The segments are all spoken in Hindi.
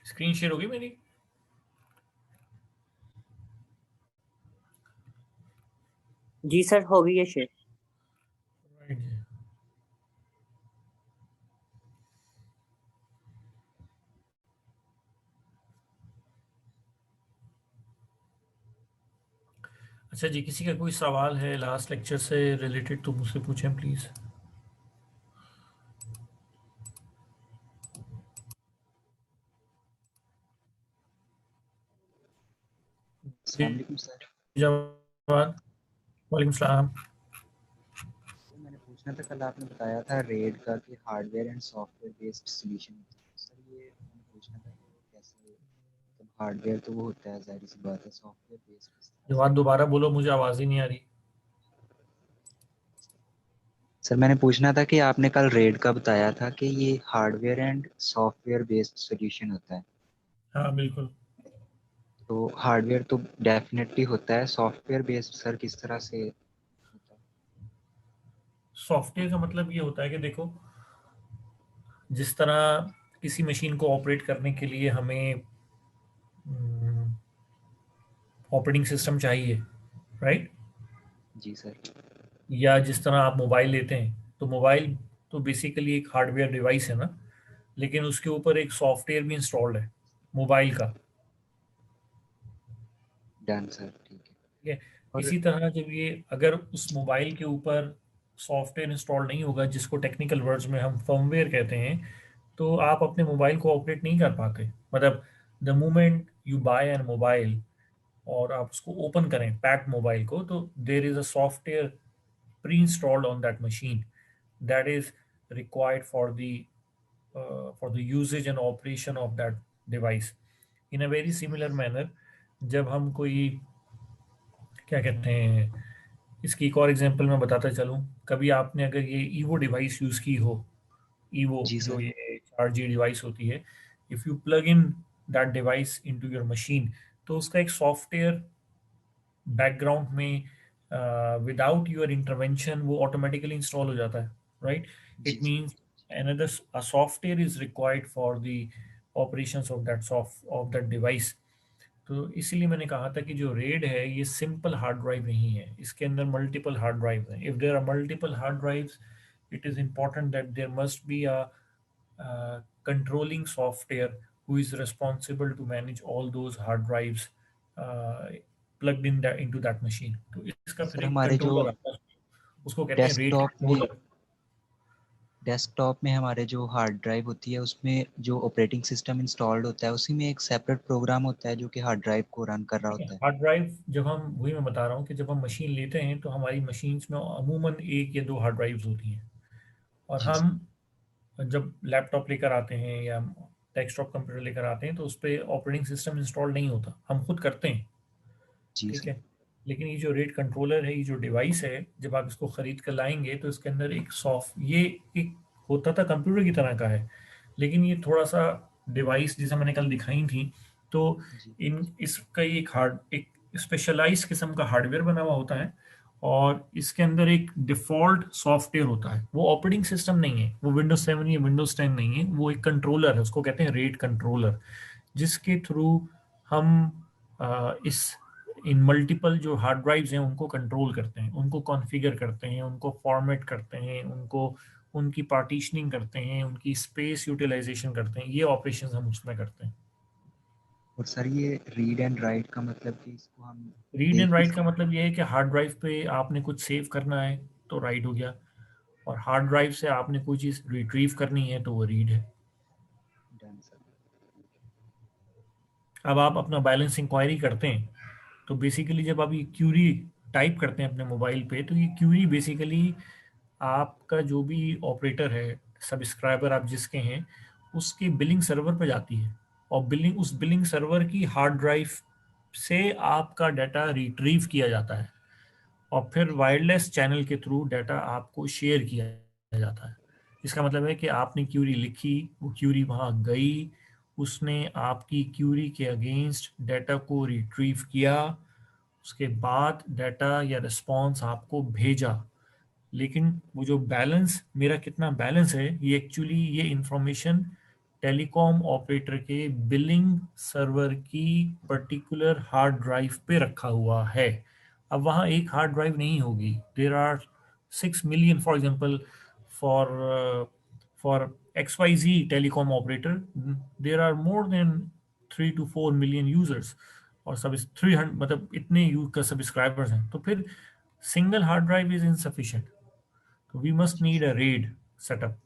स्क्रीन शेयर होगी मेरी? जी सर, हो गई है शेयर। राइट जी। अच्छा जी, किसी का कोई सवाल है लास्ट लेक्चर से रिलेटेड तो मुझसे पूछें प्लीज़। अस्सलाम वालेकुम सर। जवाब। वालेकुम सलाम। मैंने पूछना था, कल आपने बताया था रेड का कि hardware and software based solution होता है। सर ये मैंने पूछना था कि वो कैसे, मतलब हार्डवेयर तो वो होता है, जाहिर सी बात है, सॉफ्टवेयर बेस्ड किस तरह से जवाब होता दोबारा बोलो, मुझे आवाज़ ही नहीं आ रही। है। सर मैंने पूछना था कि आपने कल रेड का बताया था कि ये hardware and software based solution होता है। हाँ बिल्कुल। तो हार्डवेयर तो डेफिनेटली होता है, सॉफ्टवेयर बेस्ड सर किस तरह से होता है? सॉफ्टवेयर का मतलब ये होता है कि देखो, जिस तरह किसी मशीन को ऑपरेट करने के लिए हमें ऑपरेटिंग सिस्टम चाहिए, राइट? जी सर। या जिस तरह आप मोबाइल लेते हैं तो मोबाइल तो बेसिकली एक हार्डवेयर डिवाइस है ना, लेकिन उसके ऊपर एक सॉफ्टवेयर भी इंस्टॉल्ड है मोबाइल का। डन सर, ठीक है। ठीक है। और इसी तरह जब ये अगर उस मोबाइल के ऊपर सॉफ्टवेयर इंस्टॉल नहीं होगा, जिसको टेक्निकल वर्ड्स में हम फर्मवेयर कहते हैं, तो आप अपने मोबाइल को ऑपरेट नहीं कर पाते। मतलब the moment you buy an mobile और आप उसको ओपन करें पैक्ड मोबाइल को, तो there is a software pre installed on that machine that is required for the usage and operation of that device. In a very similar manner, जब हम कोई क्या कहते हैं, इसकी एक और एग्जांपल मैं बताता चलूँ। कभी आपने अगर ये ईवो डिवाइस यूज़ की हो, ईवो जी जो सर। ये 4G डिवाइस होती है, if you plug in that device into your machine, तो उसका एक सॉफ्टवेयर बैकग्राउंड में विदाउट योर इंटरवेंशन वो ऑटोमेटिकली इंस्टॉल हो जाता है, राइट? जी it sir. Means another a software is required for the operations of that device. तो इसीलिए मैंने कहा था कि जो रेड है ये सिंपल हार्ड ड्राइव नहीं है, इसके अंदर मल्टीपल हार्ड ड्राइव हैं। If there are multiple hard drives, it is important that there must be a controlling software who is responsible to manage all those hard drives plugged in that into that machine. तो इसका फिर सर एक हमारे जो कंट्रोलर आता है, उसको कहते हैं रेट डेस्कटॉप में कंट्रोलर। डेस्कटॉप में हमारे जो हार्ड ड्राइव होती है उसमें जो ऑपरेटिंग सिस्टम इंस्टॉल्ड होता है उसी में एक सेपरेट प्रोग्राम होता है जो कि हार्ड ड्राइव को रन कर रहा होता है। हार्ड ड्राइव जब हम, वही मैं बता रहा हूँ कि जब हम मशीन लेते हैं तो हमारी मशीन्स में अमूमन एक या दो हार्ड ड्राइव्स होती हैं। और जी हम सर। जब लैपटॉप लेकर आते हैं या डेस्कटॉप कंप्यूटर लेकर आते हैं तो उस पर ऑपरेटिंग सिस्टम इंस्टॉल नहीं होता, हम खुद करते हैं। जी ठीक सर। है। लेकिन ये जो रेट कंट्रोलर है, ये जो डिवाइस है, जब आप इसको खरीद कर लाएंगे तो इसके अंदर एक सॉफ्ट, ये एक होता था कंप्यूटर की तरह का है, लेकिन ये थोड़ा सा डिवाइस जैसा मैंने कल दिखाई थी, तो जी इन इसका एक स्पेशलाइज किस्म का हार्डवेयर बना हुआ होता है। और इसके अंदर एक डिफ़ॉल्ट सॉफ्टवेयर होता है, वो ऑपरेटिंग सिस्टम नहीं है, वो विंडोज 7 या विंडोज 10 नहीं है, वो एक कंट्रोलर है, उसको कहते हैं रेट कंट्रोलर, जिसके थ्रू हम इस इन मल्टीपल जो हार्ड ड्राइव्स हैं उनको कंट्रोल करते हैं, उनको कॉन्फ़िगर करते हैं, उनको फॉर्मेट करते हैं, उनको उनकी पार्टीशनिंग करते हैं, उनकी स्पेस यूटिलाइजेशन करते हैं। ये ऑपरेशंस हम उसमें करते हैं। और सर ये रीड एंड राइट का मतलब कि इसको हम रीड एंड एक ही राइट का मतलब ये है कि हार्ड ड्राइव पे आपने कुछ सेव करना है तो राइट हो गया, और हार्ड ड्राइव से आपने कोई चीज़ रिट्रीव करनी है तो वो रीड है। Done sir. अब आप अपना बैलेंस इंक्वायरी करते हैं तो बेसिकली जब आप ये क्यूरी टाइप करते हैं अपने मोबाइल पे, तो ये क्यूरी बेसिकली आपका जो भी ऑपरेटर है, सब्सक्राइबर आप जिसके हैं, उसके बिलिंग सर्वर पे जाती है, और उस बिलिंग सर्वर की हार्ड ड्राइव से आपका डाटा रिट्रीव किया जाता है, और फिर वायरलेस चैनल के थ्रू डाटा आपको शेयर किया जाता है। इसका मतलब है कि आपने क्यूरी लिखी, वो क्यूरी वहाँ गई, उसने आपकी क्यूरी के अगेंस्ट डाटा को रिट्रीव किया, उसके बाद डाटा या रिस्पॉन्स आपको भेजा। लेकिन वो जो बैलेंस, मेरा कितना बैलेंस है, ये एक्चुअली ये इंफॉर्मेशन टेलीकॉम ऑपरेटर के बिलिंग सर्वर की पर्टिकुलर हार्ड ड्राइव पे रखा हुआ है। अब वहाँ एक हार्ड ड्राइव नहीं होगी, there are 6 million for example, for for XYZ telecom operator there are more than 3 to 4 million users, और सब 300 मतलब इतने यूज का सब्सक्राइबर्स हैं, तो फिर single hard drive is insufficient, so we must जी need a sir. RAID setup.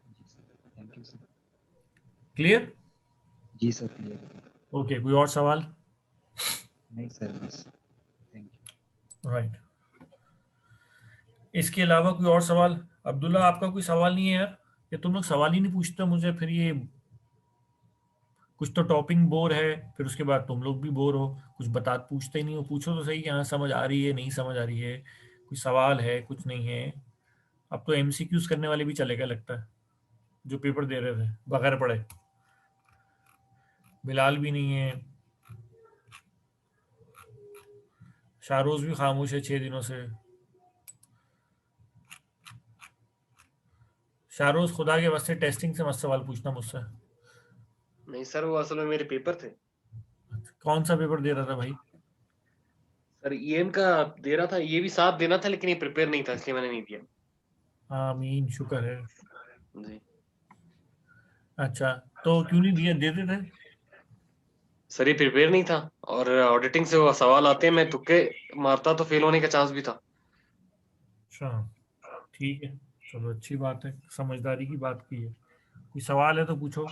जी sir, thank you sir. Clear? जी सर, क्लियर है। ओके, कोई और सवाल? नहीं सर, बस थैंक यू। राइट, इसके अलावा कोई और सवाल? अब्दुल्ला, आपका कोई सवाल नहीं है यार? ये तुम लोग सवाल ही नहीं पूछते मुझे, फिर ये कुछ तो टॉपिंग बोर है, फिर उसके बाद तुम लोग भी बोर हो, कुछ बता पूछते ही नहीं हो। पूछो तो सही कि हाँ समझ आ रही है, नहीं समझ आ रही है, कोई सवाल है, कुछ नहीं है। अब तो MCQs करने वाले भी चले गए लगता है, जो पेपर दे रहे थे बगैर पढ़े। बिलाल भी नहीं है, शाहरोज भी खामोश है 6 दिनों से। शाहरोज, खुदा के वास्ते टेस्टिंग से मत सवाल पूछना मुझसे। नहीं सर, वो असल में मेरे पेपर थे। कौन सा पेपर दे रहा था भाई? सर ईएम का दे रहा था, ये भी साथ देना था, लेकिन ये प्रिपेयर नहीं था, इसलिए मैंने नहीं दिया। आमीन, शुक्र है। जी अच्छा, तो क्यों नहीं दिया? देते थे। सर, ये प्रिपेयर नहीं था, और ऑडिटिंग से वो सवाल आते हैं, मैं तुक्के मारता तो फेल होने का चांस भी था। अच्छा, ठीक है, चलो अच्छी बात है, समझदारी की बात की है। कोई सवाल है तो पूछो।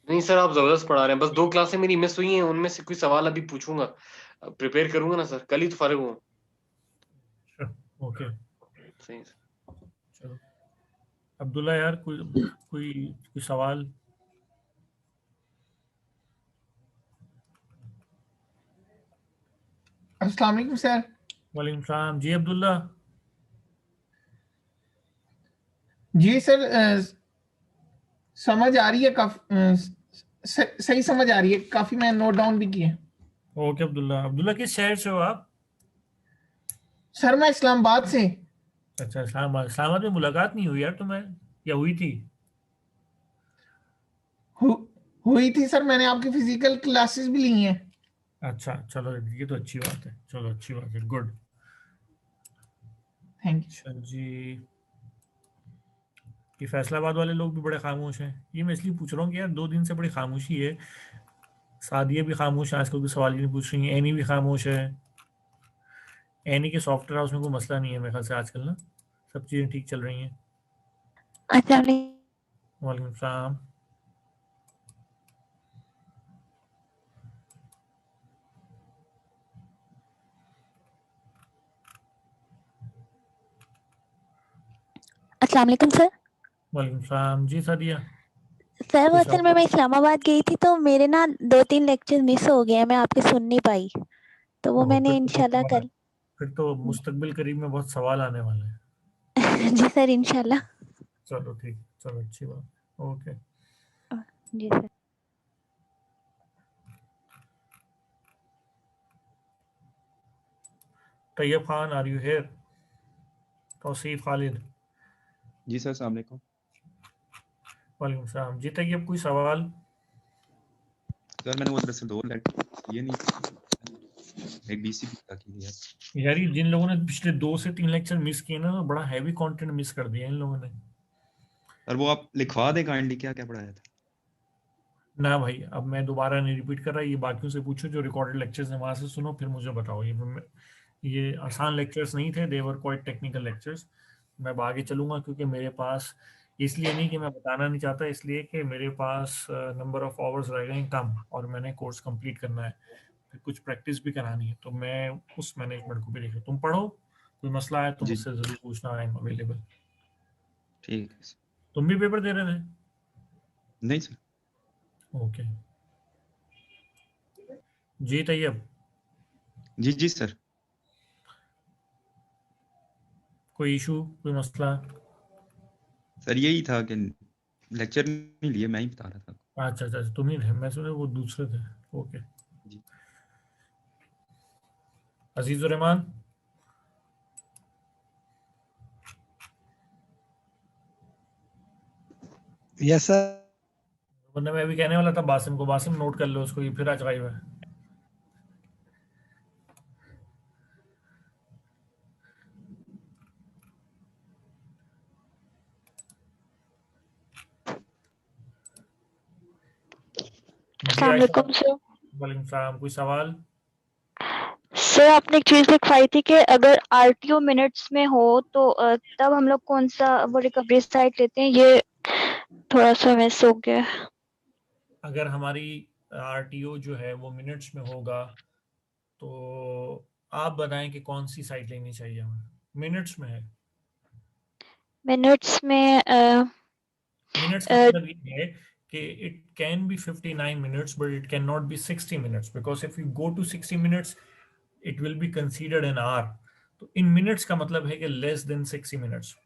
नहीं सर, आप जबरदस्त पढ़ा रहे हैं, बस 2 क्लासें मेरी मिस हुई हैं, उनमें से कोई सवाल अभी पूछूंगा, प्रिपेयर करूंगा ना सर, कल ही तो फारिग हुआ। अच्छा, ओके, सही सर। चलो। अब्दुल्ला यार, कोई कोई कोई सवाल? अस्सलाम वालेकुम सर। वालेकुम सलाम जी। अब्दुल्ला, जी सर, समझ आ रही है सही समझ आ रही है, काफी मैं नोट डाउन भी किए। ओके अब्दुल्ला। अब्दुल्ला, किस शहर से हो आप? सर मैं इस्लामाबाद से। अच्छा, इस्लामाबाद। इस्लामाबाद में मुलाकात नहीं हुई यार तुम्हें, या हुई थी? हु, हुई थी सर, मैंने आपकी फिजिकल क्लासेस भी ली हैं। अच्छा, चलो ये तो अच्छी बात है, चलो अच्छी बात है, गुड। Thank you. अच्छा जी, ये फैसलाबाद वाले लोग भी बड़े खामोश हैं। ये मैं इसलिए पूछ रहा हूँ कि यार 2 दिन से बड़ी खामोशी है। सादिया भी खामोश है, आजकल कोई सवाल ही नहीं पूछ रही है। एनी भी खामोश है। एनी के सॉफ्टवेयर हाउस में कोई मसला नहीं है मेरे ख्याल से आजकल ना, सब चीज़ें ठीक चल रही हैं। अस्सलाम वालेकुम। वालेकुम सलाम। अस्सलाम वालेकुम सर। वालेकुम सलाम जी सादिया। सर वो कोई असल सवाल? में मैं इस्लामाबाद गई थी, तो मेरे ना 2-3 लेक्चर मिस हो गए हैं, मैं आपके सुन नहीं पाई, तो वो ओहो, मैंने इंशाल्लाह कल। फिर तो मुस्तकबिल करीब में बहुत सवाल आने वाले हैं। जी सर, इंशाल्लाह। चलो ठीक, चलो अच्छी बात, ओके। जी sir. Tayyab Khan, are you here? Tauseef Khalid. जी सर, अस्सलाम वालेकुम। वालेकुम सलाम जी। तैयब, कोई सवाल? सर मैंने वो दरअसल 2 लेक्चर ये नहीं, एक डीसी का की है। यार, ये जिन लोगों ने पिछले 2 से 3 लेक्चर मिस किए ना, बड़ा हैवी कंटेंट मिस कर दिया इन लोगों ने। सर वो आप लिखवा दें काइंडली, क्या क्या पढ़ाया था? ना भाई, अब मैं दोबारा नहीं रिपीट कर रहा, ये बाकियों से पूछो जो रिकॉर्डेड लेक्चर्स हैं, वहां से सुनो, फिर मुझे बताओ। ये आसान लेक्चर्स नहीं थे, देवर क्वाइट टेक्निकल लेक्चर्स। मैं अब आगे चलूंगा, क्योंकि मेरे पास, इसलिए नहीं कि मैं बताना नहीं चाहता, इसलिए कि मेरे पास नंबर ऑफ आवर्स रह गए हैं कम, और मैंने कोर्स कंप्लीट करना है, फिर कुछ प्रैक्टिस भी करानी है, तो मैं उस मैनेजमेंट को भी देख रहा हूं। तुम पढ़ो, कोई मसला है तो जी मुझसे जरूर पूछना, आई एम अवेलेबल। ठीक है सर। तुम भी पेपर दे रहे थे? नहीं सर। ओके जी। तैयब, जी जी सर। कोई इशू, कोई मसला? सर यही था कि लेक्चर नहीं लिए, मैं ही बता रहा था। अच्छा अच्छा अच्छा, तुम ही थे, मैं सुने वो दूसरे थे। ओके। जी अजीजुर रहमान। Yes sir. वरना मैं अभी कहने वाला था बासिम को, बासिम नोट कर लो उसको, ये फिर आज गायब है। जी अस्सलाम आयशा, वालेकुम सर। वालेकुम सलाम, कोई सवाल? सर आपने एक चीज लिखवाई थी कि अगर आरटीओ मिनट्स में हो तो तब हम लोग कौन सा वो रिकवरी साइट लेते हैं, ये थोड़ा सा मिस हो गया। अगर हमारी आरटीओ जो है वो मिनट्स में होगा तो आप बताएं कि कौन सी साइट लेनी चाहिए हमें। मिनट्स में है। मिनट्स में मिनट्स का मतलब ये है कि it can be 59 minutes but it can not be 60 minutes, because if you go to 60 minutes it will be considered an hour. तो इन मिनट्स का मतलब है कि लेस देन 60 मिनट्स।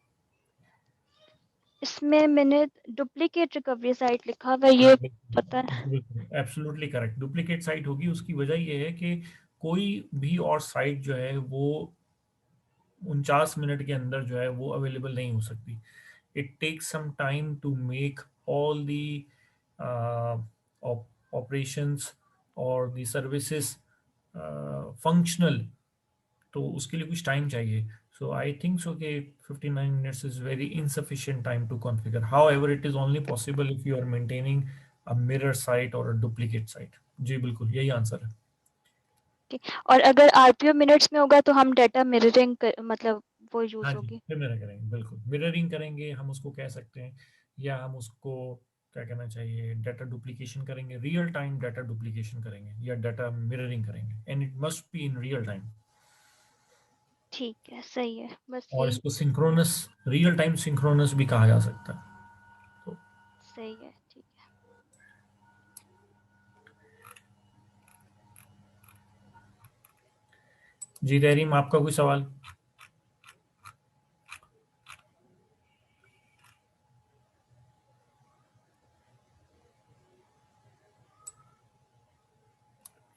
इसमें मैंने डुप्लीकेट रिकवरी साइट लिखा हुआ है, ये पता है। एब्सोल्युटली करेक्ट, डुप्लीकेट साइट होगी। उसकी वजह यह है कि कोई भी और साइट जो है वो 49 मिनट के अंदर जो है वो अवेलेबल नहीं हो सकती। It takes some time to make all the operations और दी सर्विसेज फंक्शनल, तो उसके लिए कुछ टाइम चाहिए। सो आई थिंक सो कि 59 minutes is very insufficient time to configure. However it is only possible if you are maintaining a mirror site और अ डुप्लीकेट साइट। जी बिल्कुल, यही आंसर है। और अगर आरटीओ मिनट्स में होगा तो हम डाटा मिररिंग मतलब वो यूज हाँ जी, होगी। फिर मिरर करेंगे, बिल्कुल मिररिंग करेंगे हम उसको कह सकते हैं, या हम उसको क्या कहना चाहिए, डाटा डुप्लीकेशन करेंगे, रियल टाइम डाटा डुप्लीकेशन करेंगे या डाटा मिररिंग करेंगे, and it must be in real time. ठीक है, सही है, बस और यही। इसको सिंक्रोनस, रियल टाइम सिंक्रोनस भी कहा जा सकता है। तो सही है, ठीक है। जी तहरीम, आपका कोई सवाल?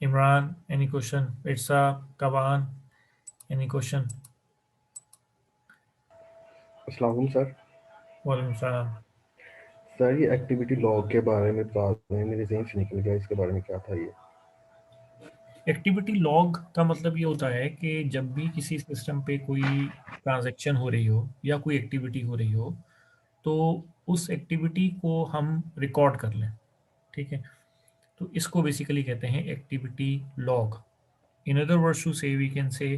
Imran, any question? इट्सा, कबान, एनी क्वेश्चन? अस्सलाम वालेकुम सर। वालेकुम सलाम। सर ये एक्टिविटी लॉग के बारे में बात में मेरे जहन से निकल गया, इसके बारे में क्या था ये? एक्टिविटी लॉग का मतलब ये होता है कि जब भी किसी सिस्टम पे कोई ट्रांजैक्शन हो रही हो या कोई एक्टिविटी हो रही हो तो उस एक्टिविटी को हम रिकॉर्ड कर लें। ठीक है, तो इसको बेसिकली कहते हैं activity log. In other words to say we can say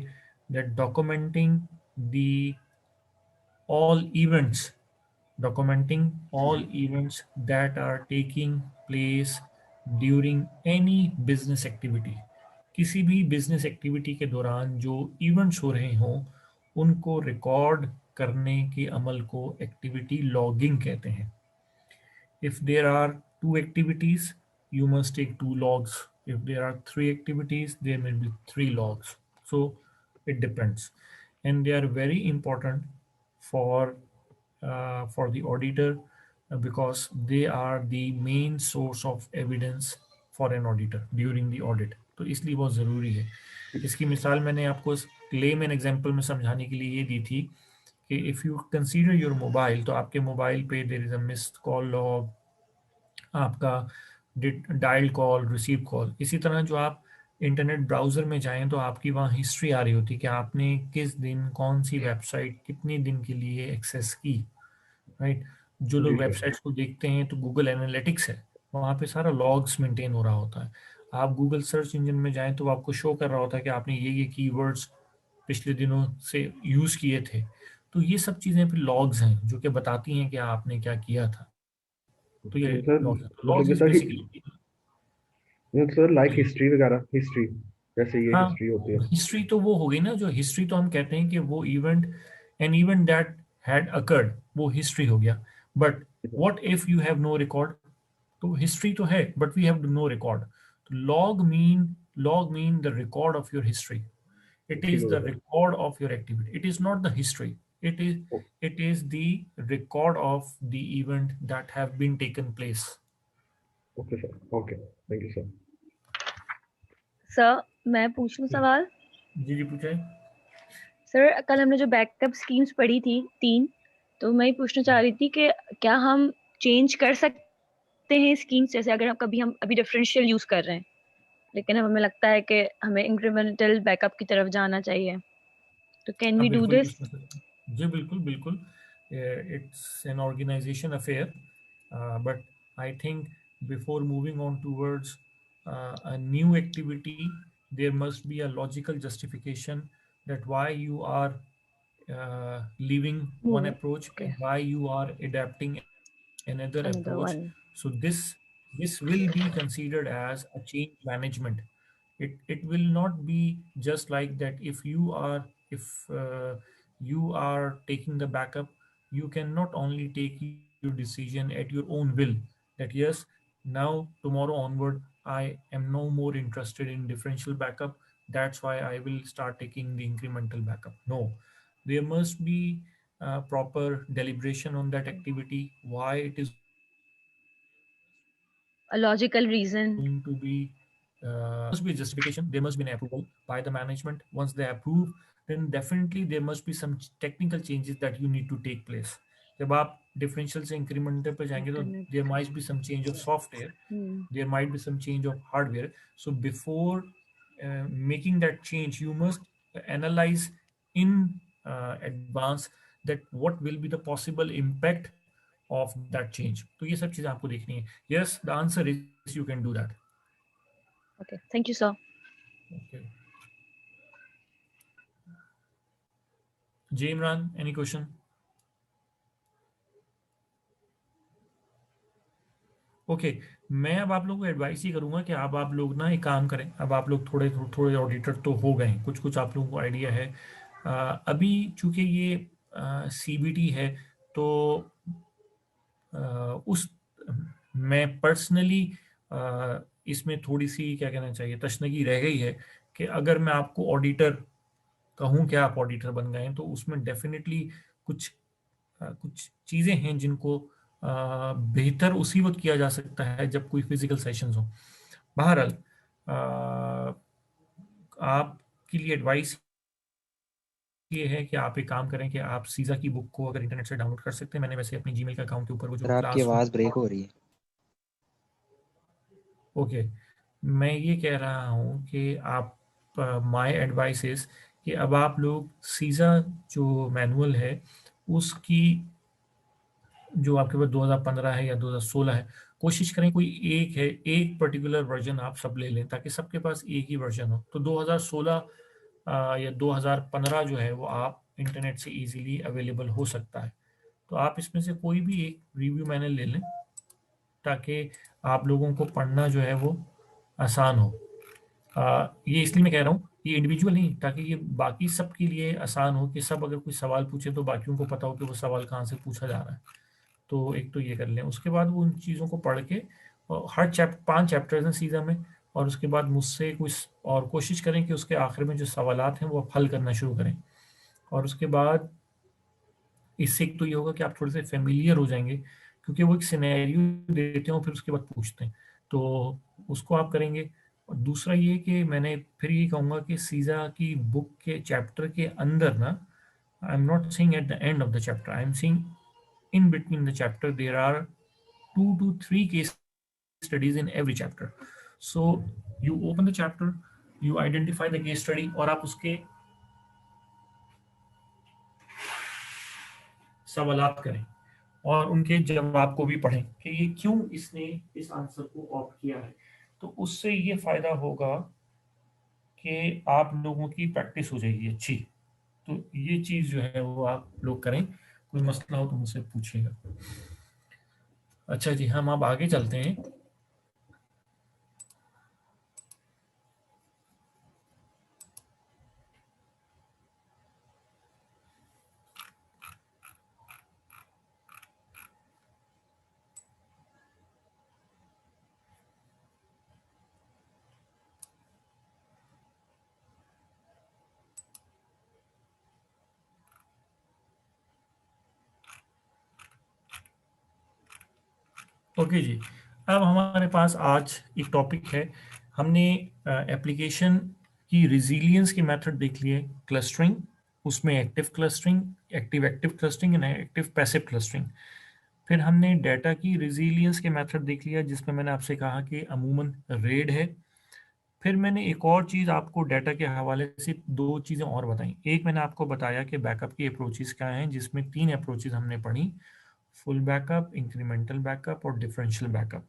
that documenting the all events, documenting all events that are taking place during any business activity। किसी भी बिजनेस एक्टिविटी के दौरान जो इवेंट्स हो रहे हों उनको रिकॉर्ड करने के अमल को एक्टिविटी लॉगिंग कहते हैं। If there are two activities, you must take two logs. If there are three activities, there may be three logs. So it depends, and they are very important for the auditor because they are the main source of evidence for an auditor during the audit. तो इसलिए बहुत ज़रूरी है। इसकी मिसाल मैंने आपको लेमैन एग्जांपल में समझाने के लिए ये दी थी कि if you consider your mobile, तो आपके मोबाइल पे there is a missed call log, आपका डायल कॉल, रिसीव कॉल। इसी तरह जो आप इंटरनेट ब्राउज़र में जाएं तो आपकी वहाँ हिस्ट्री आ रही होती है कि आपने किस दिन कौन सी वेबसाइट कितने दिन के लिए एक्सेस की, राइट। जो जी लोग सर। वेबसाइट्स को देखते हैं तो गूगल एनालिटिक्स है, वहाँ पे सारा लॉग्स मेंटेन हो रहा होता है। आप गूगल सर्च इंजन में जाएं तो आपको शो कर रहा होता है कि आपने ये कीवर्ड्स पिछले दिनों से यूज़ किए थे। तो ये सब चीज़ें फिर लॉग्स हैं जो कि बताती हैं कि आपने क्या किया था। तो ये तो सर लॉग्स है, तो मतलब लॉग्स कि is sir basically, sir like history वगैरह, हिस्ट्री जैसे ये हाँ, हिस्ट्री होती है। हिस्ट्री तो वो होगी ना, जो हिस्ट्री तो हम कहते हैं कि वो event, an event that had occurred, वो हिस्ट्री हो गया। But what if you have no record? तो हिस्ट्री तो है but we have no record. तो log mean the record of your history. It ठीक is हो the गया sir. record of your activity. It is not the history. It is ओ- it is the record of the event that have been taken place. Okay sir, okay, thank you sir. Sir मैं पूछ लूं सवाल? जी जी पूछे। सर कल हमने जो बैकअप स्कीम्स पढ़ी थी 3, तो मैं ये पूछना चाह रही थी कि क्या हम चेंज कर सकते हैं स्कीम्स, जैसे अगर हम अभी डिफरेंशियल यूज कर रहे हैं, लेकिन अब हमें लगता है कि हमें इंक्रीमेंटल बैकअप की तरफ जाना चाहिए, तो कैन हाँ वी डू बिल्कुल दिस? यूज कर सकते हैं जी, बिल्कुल बिल्कुल। It's an organization affair, but I think before moving on towards a new activity, there must be a logical justification that why you are leaving one Moving. approach Okay. and why you are adapting another Another approach. one. So this will be considered as a change management. It will not be just like that. If you are taking the backup, you cannot only take your decision at your own will, that yes, now tomorrow onward I am no more interested in differential backup, that's why I will start taking the incremental backup. No, there must be proper deliberation on that activity, why it is A logical reason. going to be must be a justification, there must be an approval by the management. Once they approve, then definitely there must be some technical changes that you need to take place. जब आप डिफरेंशियल से इंक्रीमेंटल पर जाएंगे तो Internet. There might be some change of software, there might be some change of hardware. So before making that change, you must analyze in advance that what will be the possible impact of that change. तो ये सब चीजें आपको देखनी है. Yes, the answer is you can do that. Okay. Thank you, sir. Okay. Jay Imran, any question? Okay मैं अब आप लोगों को एडवाइस ही करूंगा कि अब आप लोग ना एक काम करें. अब आप लोग थोड़े थोड़े ऑडिटर तो हो गए हैं, कुछ कुछ आप लोगों को आइडिया है. अभी चूंकि ये सीबीटी है तो उस मैं पर्सनली इसमें थोड़ी सी क्या कहना चाहिए तशनगी रह गई है कि अगर मैं आपको ऑडिटर कहूँ कि आप ऑडिटर बन गए हैं तो उसमें डेफिनेटली कुछ कुछ चीज़ें हैं जिनको बेहतर उसी वक्त किया जा सकता है जब कोई फिजिकल सेशंस हो. बहरहाल आपके लिए एडवाइस ये है कि आप एक काम करें कि आप सीजा की बुक को अगर इंटरनेट से डाउनलोड कर सकते हैं. मैंने वैसे अपनी जीमेल का अकाउंट के ऊपर वो सर जो आपकी क्लास आवाज़ ब्रेक हो रही है. ओके मैं ये कह रहा हूँ कि आप माय एडवाइस इज कि अब आप लोग सीजा जो मैनुअल है उसकी जो आपके पास 2015 है या 2016 है, कोशिश करें कोई एक है, एक पर्टिकुलर वर्जन आप सब ले लें ताकि सबके पास एक ही वर्जन हो. तो 2016 या 2015 जो है वो आप इंटरनेट से इजीली अवेलेबल हो सकता है. तो आप इसमें से कोई भी एक रिव्यू मैनुअल ले लें ताकि आप लोगों को पढ़ना जो है वो आसान हो. ये इसलिए मैं कह रहा हूँ ये इंडिविजुअल नहीं, ताकि ये बाकी सब के लिए आसान हो कि सब अगर कोई सवाल पूछे तो बाकियों को पता हो कि वो सवाल कहाँ से पूछा जा रहा है. तो एक तो ये कर लें. उसके बाद वो उन चीज़ों को पढ़ के हर 5 चैप्टर्स हैं सीधा में, और उसके बाद मुझसे कुछ और कोशिश करें कि उसके आखिर में जो सवालात हैं वो आप हल करना शुरू करें. और उसके बाद इससे एक तो ये होगा कि आप थोड़े से फेमिलियर हो जाएंगे क्योंकि वो एक सिनेरियो देते हैं और फिर उसके बाद पूछते हैं, तो उसको आप करेंगे. और दूसरा ये कि मैंने फिर ये कहूँगा कि सीजा की बुक के चैप्टर के अंदर ना, I am not saying at the end of the chapter, I am saying in between the chapter there are 2 to 3 case studies in every chapter. So you open the chapter, you identify the case study और आप उसके सवालात करें और उनके जवाब को भी पढ़ें कि ये क्यों इसने इस आंसर को ऑप्ट किया है. तो उससे ये फायदा होगा कि आप लोगों की प्रैक्टिस हो जाएगी अच्छी. तो ये चीज जो है वो आप लोग करें. कोई मसला हो तो मुझसे पूछिएगा. अच्छा जी, हम अब आगे चलते हैं. ओके जी, अब हमारे पास आज एक टॉपिक है. हमने एप्लीकेशन की रिजिलियंस की मेथड देख लिए, क्लस्टरिंग, उसमें active clustering, active clustering and active passive clustering. फिर हमने डाटा की रिजिलियंस के मेथड देख लिया, जिसमें मैंने आपसे कहा कि अमूमन रेड है। फिर मैंने एक और चीज़ आपको डाटा के हवाले से दो चीज़ें और बताई। एक मैंने आपको बताया कि बैकअप की अप्रोचेस क्या हैं, जिसमें 3 अप्रोचेस हमने पढ़ी, फुल बैकअप, इंक्रीमेंटल बैकअप और डिफरेंशियल बैकअप।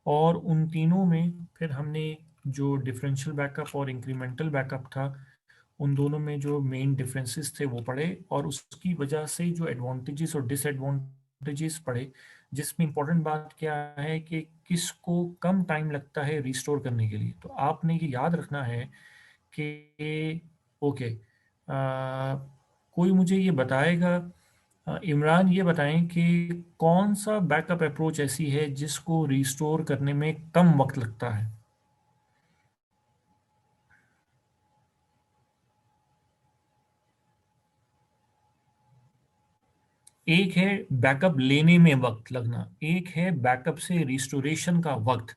और उन तीनों में फिर हमने जो डिफरेंशियल बैकअप और इंक्रीमेंटल बैकअप था, उन दोनों में जो मेन डिफरेंसेस थे वो पढ़े, और उसकी वजह से जो एडवांटेजेस और डिसएडवांटेजेस पढ़े, जिसमें इंपॉर्टेंट बात क्या है कि किसको कम टाइम लगता है रिस्टोर करने के लिए। तो आपने ये याद रखना है कि ओके, कोई मुझे ये बताएगा, इमरान ये बताएं कि कौन सा बैकअप अप्रोच ऐसी है जिसको रिस्टोर करने में कम वक्त लगता है। एक है बैकअप लेने में वक्त लगना, एक है बैकअप से रिस्टोरेशन का वक्त।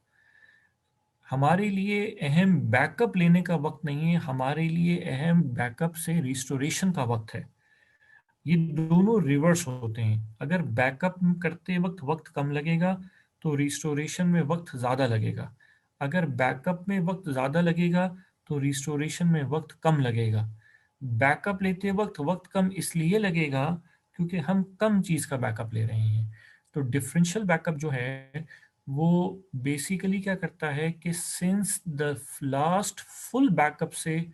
हमारे लिए अहम बैकअप लेने का वक्त नहीं है, हमारे लिए अहम बैकअप से रिस्टोरेशन का वक्त है। ये दोनों रिवर्स होते हैं। अगर बैकअप करते वक्त वक्त कम लगेगा तो रिस्टोरेशन में वक्त ज़्यादा लगेगा। अगर बैकअप में वक्त ज़्यादा लगेगा तो रिस्टोरेशन में वक्त कम लगेगा। बैकअप लेते वक्त वक्त कम इसलिए लगेगा क्योंकि हम कम चीज़ का बैकअप ले रहे हैं। तो डिफरेंशियल बैकअप जो है वो बेसिकली क्या करता है कि since the last full backup से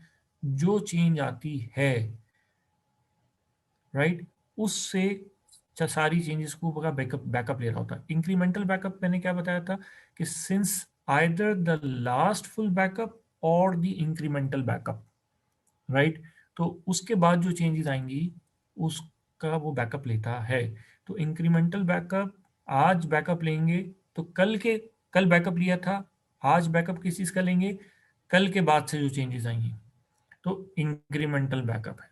जो चेंज आती है, राइट, उससे सारी चेंजेस को बैकअप बैकअप ले रहा होता है। इंक्रीमेंटल बैकअप मैंने क्या बताया था कि since either the last full backup और द इंक्रीमेंटल बैकअप, राइट, तो उसके बाद जो चेंजेस आएंगी उसका वो बैकअप लेता है। तो इंक्रीमेंटल बैकअप, आज बैकअप लेंगे तो कल बैकअप लिया था, आज बैकअप किस चीज का लेंगे, कल के बाद से जो चेंजेस आएंगी, तो इंक्रीमेंटल बैकअप है।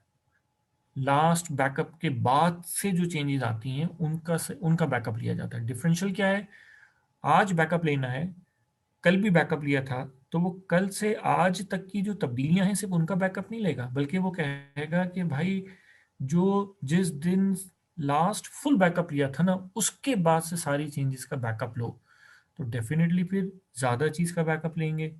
लास्ट बैकअप के बाद से जो चेंजेस आती हैं उनका बैकअप लिया जाता है। डिफरेंशियल क्या है, आज बैकअप लेना है, कल भी बैकअप लिया था, तो वो कल से आज तक की जो तब्दीलियां हैं सिर्फ उनका बैकअप नहीं लेगा, बल्कि वो कहेगा कि भाई जो जिस दिन लास्ट फुल बैकअप लिया था ना, उसके बाद से सारी चेंजेस का बैकअप लो। तो डेफिनेटली फिर ज़्यादा चीज़ का बैकअप लेंगे,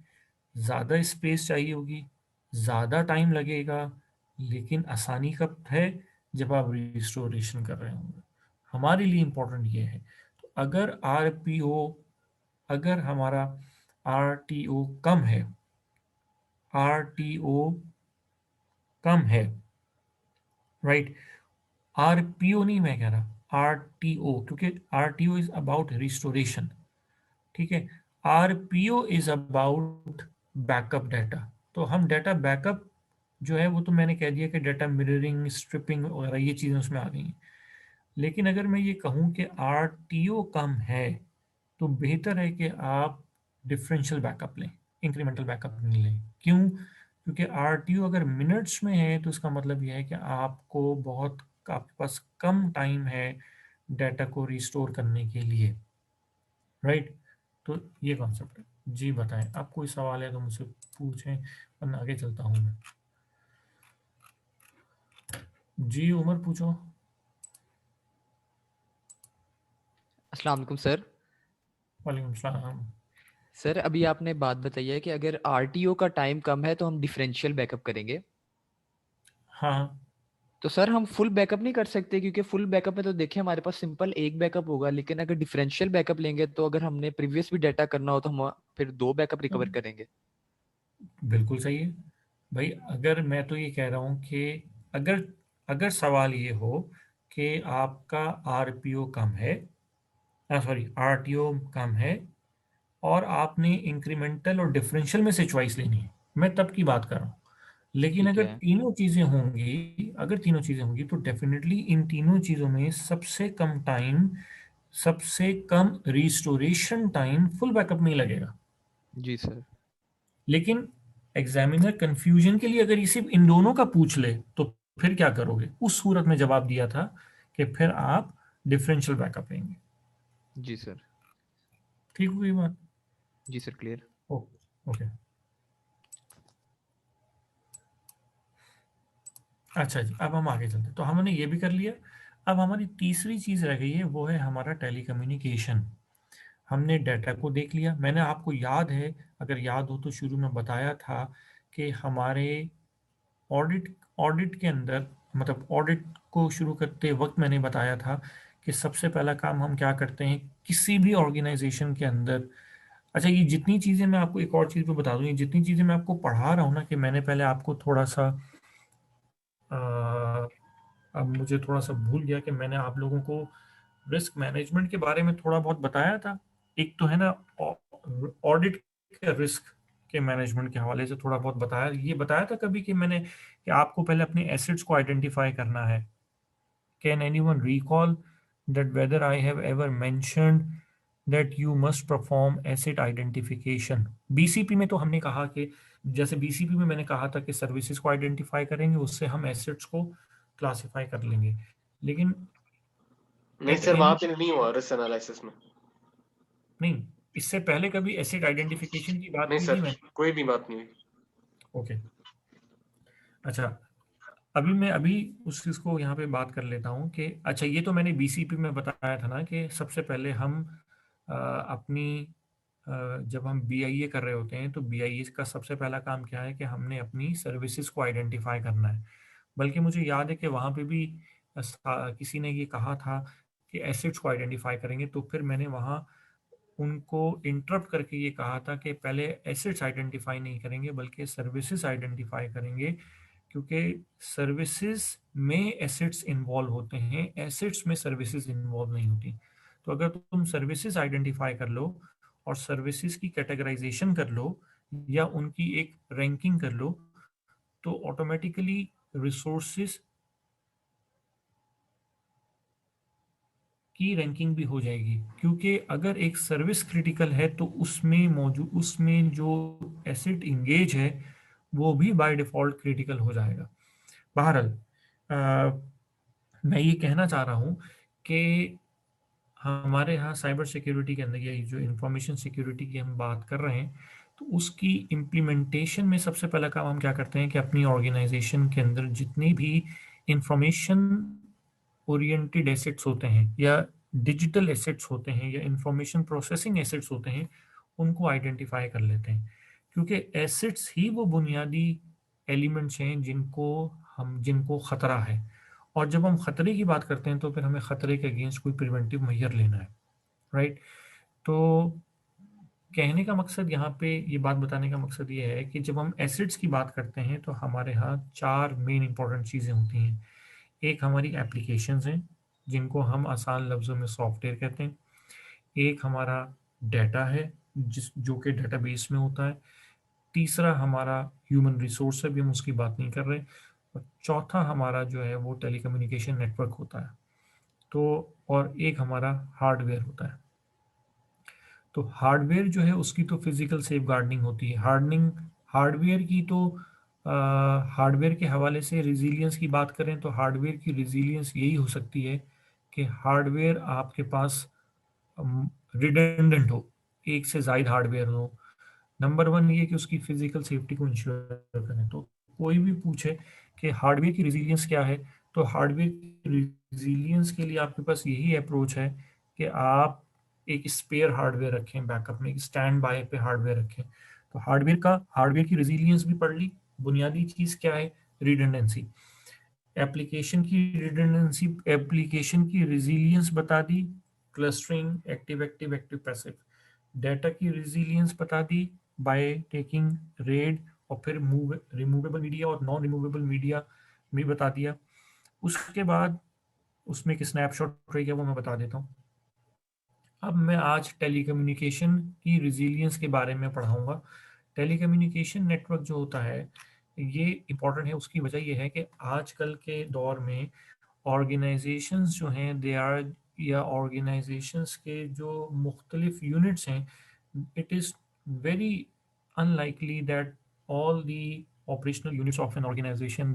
ज़्यादा स्पेस चाहिए होगी, ज़्यादा टाइम लगेगा, लेकिन आसानी कब है, जब आप रिस्टोरेशन कर रहे होंगे। हमारे लिए इम्पोर्टेंट ये है। तो अगर आरपीओ, अगर हमारा आरटीओ कम है, आरटीओ कम है, राइट, आरपीओ नहीं मैं कह रहा, आरटीओ, क्योंकि आरटीओ इज अबाउट रिस्टोरेशन, ठीक है, RPO is about backup data. तो हम डाटा बैकअप जो है वो तो मैंने कह दिया कि डाटा मिररिंग, स्ट्रिपिंग वगैरह ये चीज़ें उसमें आ गई हैं। लेकिन अगर मैं ये कहूँ कि आरटीओ कम है तो बेहतर है कि आप डिफरेंशियल बैकअप लें, इंक्रीमेंटल बैकअप नहीं लें। क्यों? क्योंकि आरटीओ अगर मिनट्स में है तो इसका मतलब यह है कि आपके पास कम टाइम है डाटा को रिस्टोर करने के लिए, राइट। तो ये कॉन्सेप्ट है। जी बताएं, आप कोई सवाल है तो मुझसे पूछें, वरना आगे चलता हूँ मैं। जी उमर पूछो। अस्सलाम वालेकुम सर। वालेकुम सलाम। सर अभी आपने बात बताई है कि अगर आरटीओ का टाइम कम है तो हम डिफरेंशियल बैकअप करेंगे। हाँ, तो सर हम फुल बैकअप नहीं कर सकते, क्योंकि फुल बैकअप में तो देखिए हमारे पास सिंपल एक बैकअप होगा, लेकिन अगर डिफरेंशियल बैकअप लेंगे तो अगर हमने प्रीवियस भी डाटा करना हो तो हम फिर 2 बैकअप रिकवर करेंगे। बिल्कुल सही है भाई। अगर मैं तो ये कह रहा हूँ कि अगर अगर सवाल ये हो कि आपका आरपीओ कम है, सॉरी आरटीओ कम है, और आपने इंक्रीमेंटल और डिफरेंशियल में से चॉइस लेनी है, मैं तब की बात कर रहा हूँ। लेकिन ठीक अगर है। तीनों चीज़ें होंगी तो डेफिनेटली इन तीनों चीज़ों में सबसे कम टाइम, सबसे कम रिस्टोरेशन टाइम फुल बैकअप में ही लगेगा। जी सर। लेकिन एग्जामिनर कंफ्यूजन के लिए अगर ये सिर्फ इन दोनों का पूछ ले तो फिर क्या करोगे? उस सूरत में जवाब दिया था कि फिर आप डिफरेंशियल बैकअप लेंगे। जी सर। ठीक हुई बात? जी सर, क्लियर। ओके। अच्छा जी, अब हम आगे चलते हैं। तो हमने ये भी कर लिया। अब हमारी तीसरी चीज़ रह गई है, वो है हमारा टेलीकम्युनिकेशन। हमने डाटा को देख लिया। मैंने आपको याद है, अगर याद हो तो शुरू में बताया था कि हमारे ऑडिट ऑडिट के अंदर, मतलब ऑडिट को शुरू करते वक्त मैंने बताया था कि सबसे पहला काम हम क्या करते हैं किसी भी ऑर्गेनाइजेशन के अंदर। अच्छा, ये जितनी चीज़ें मैं आपको एक और चीज़ पे बता दूं, ये जितनी चीज़ें मैं आपको पढ़ा रहा हूँ ना, कि मैंने पहले आपको थोड़ा सा अब मुझे थोड़ा सा भूल गया कि मैंने आप लोगों को रिस्क मैनेजमेंट के बारे में थोड़ा बहुत बताया था। एक तो है ना ऑडिट के रिस्क के मैनेजमेंट के हवाले से थोड़ा बहुत बताया, ये बताया था कभी कि मैंने कि आपको पहले अपने एसेट्स को आइडेंटिफाई करना है। Can anyone recall that whether I have ever mentioned that you must perform asset identification? BCP में तो हमने कहा कि, जैसे बीसीपी में मैंने कहा था कि सर्विसेज को आइडेंटिफाई करेंगे, उससे हम एसेट्स को क्लासिफाई कर लेंगे। लेकिन नहीं एट सर, वहां एनी पे नहीं हुआ रिस्क एनालिसिस में। नहीं, इससे पहले कभी एसेट आइडेंटिफिकेशन की बात नहीं की थी सर, मैंने? कोई भी बात नहीं हुई। ओके, अच्छा, अभी उस चीज़ को यहाँ पे बात कर लेता हूँ कि अच्छा, ये तो मैंने बीसीपी में बताया था ना कि सबसे पहले हम अपनी जब हम बीआईए कर रहे होते हैं तो बीआईए का सबसे पहला काम क्या है कि हमने अपनी सर्विसेज को आइडेंटिफाई करना है। बल्कि मुझे याद है कि वहाँ पे भी किसी ने ये कहा था कि एसेट्स को आइडेंटिफाई करेंगे, तो फिर मैंने वहाँ उनको इंटरप्ट करके ये कहा था कि पहले एसेट्स आइडेंटिफाई नहीं करेंगे बल्कि सर्विसेज आइडेंटिफाई करेंगे, क्योंकि सर्विसेज में एसेट्स इन्वॉल्व होते हैं, एसेट्स में सर्विसेज इन्वॉल्व नहीं होती। तो अगर तुम सर्विसेज आइडेंटिफाई कर लो और सर्विसेज की कैटेगराइजेशन कर लो या उनकी एक रैंकिंग कर लो, तो ऑटोमेटिकली रिसोर्सेज की रैंकिंग भी हो जाएगी। क्योंकि अगर एक सर्विस क्रिटिकल है तो उसमें जो एसेट इंगेज है वो भी बाय डिफॉल्ट क्रिटिकल हो जाएगा। बहरहाल, मैं ये कहना चाह रहा हूँ कि हमारे यहाँ साइबर सिक्योरिटी के अंदर, ये जो इंफॉर्मेशन सिक्योरिटी की हम बात कर रहे हैं, तो उसकी इम्प्लीमेंटेशन में सबसे पहला काम हम क्या करते हैं कि अपनी ऑर्गेनाइजेशन के अंदर जितनी भी इंफॉर्मेशन ओरिएंटेड एसेट्स होते हैं या डिजिटल एसेट्स होते हैं या इंफॉर्मेशन प्रोसेसिंग एसेट्स होते हैं, उनको आइडेंटिफाई कर लेते हैं। क्योंकि एसेट्स ही वो बुनियादी एलिमेंट्स हैं जिनको खतरा है। और जब हम खतरे की बात करते हैं तो फिर हमें खतरे के अगेंस्ट कोई प्रिवेंटिव मेजर लेना है, राइट? तो कहने का मकसद यहाँ पे, ये बात बताने का मकसद ये है कि जब हम एसेट्स की बात करते हैं तो हमारे यहाँ चार मेन इंपॉर्टेंट चीज़ें होती हैं। एक हमारी एप्लीकेशंस हैं जिनको हम आसान लफ्ज़ों में सॉफ्टवेयर कहते हैं। एक हमारा डाटा है जो कि डेटाबेस में होता है। तीसरा हमारा ह्यूमन रिसोर्स है, भी हम उसकी बात नहीं कर रहे। और चौथा हमारा जो है वो टेलीकम्युनिकेशन नेटवर्क होता है। तो और एक हमारा हार्डवेयर होता है। तो हार्डवेयर जो है उसकी तो फिजिकल सेफ गार्डनिंग होती है। हार्डवेयर की तो हार्डवेयर के हवाले से रिजीलियंस की बात करें तो हार्डवेयर की रिजीलियंस यही हो सकती है कि हार्डवेयर आपके पास रिडंडेंट हो, एक से ज़ायद हार्डवेयर हो। नंबर वन ये कि उसकी फिजिकल सेफ्टी को इंश्योर करें। तो कोई भी पूछे कि हार्डवेयर की रिजीलियंस क्या है, तो हार्डवेयर की रिजीलियंस के लिए आपके पास यही अप्रोच है कि आप एक स्पेयर हार्डवेयर रखें, बैकअप में एक स्टैंड बाय पे हार्डवेयर रखें। तो हार्डवेयर की रिजीलियंस भी पढ़ ली। बुनियादी चीज़ क्या है? रिडंडेंसी। एप्लीकेशन की रिजीलियंस बता दी, clustering, active active active passive. Data की रिजीलियंस बता दी बाय टेकिंग रेड, और फिर रिमूवेबल मीडिया और नॉन रिमूवेबल मीडिया भी बता दिया। उसके बाद उसमें एक स्नैपशॉट रहेगा, वो मैं बता देता हूँ। अब मैं आज टेलीकम्युनिकेशन की रिजीलियंस के बारे में पढ़ाऊंगा। टेलीकम्युनिकेशन नेटवर्क जो होता है ये इम्पॉर्टेंट है। उसकी वजह ये है कि आजकल के दौर में ऑर्गेनाइजेशंस जो हैं या ऑर्गेनाइजेशंस के जो मुख्तलिफ यूनिट्स हैं, it is very unlikely that all the operational units of an organization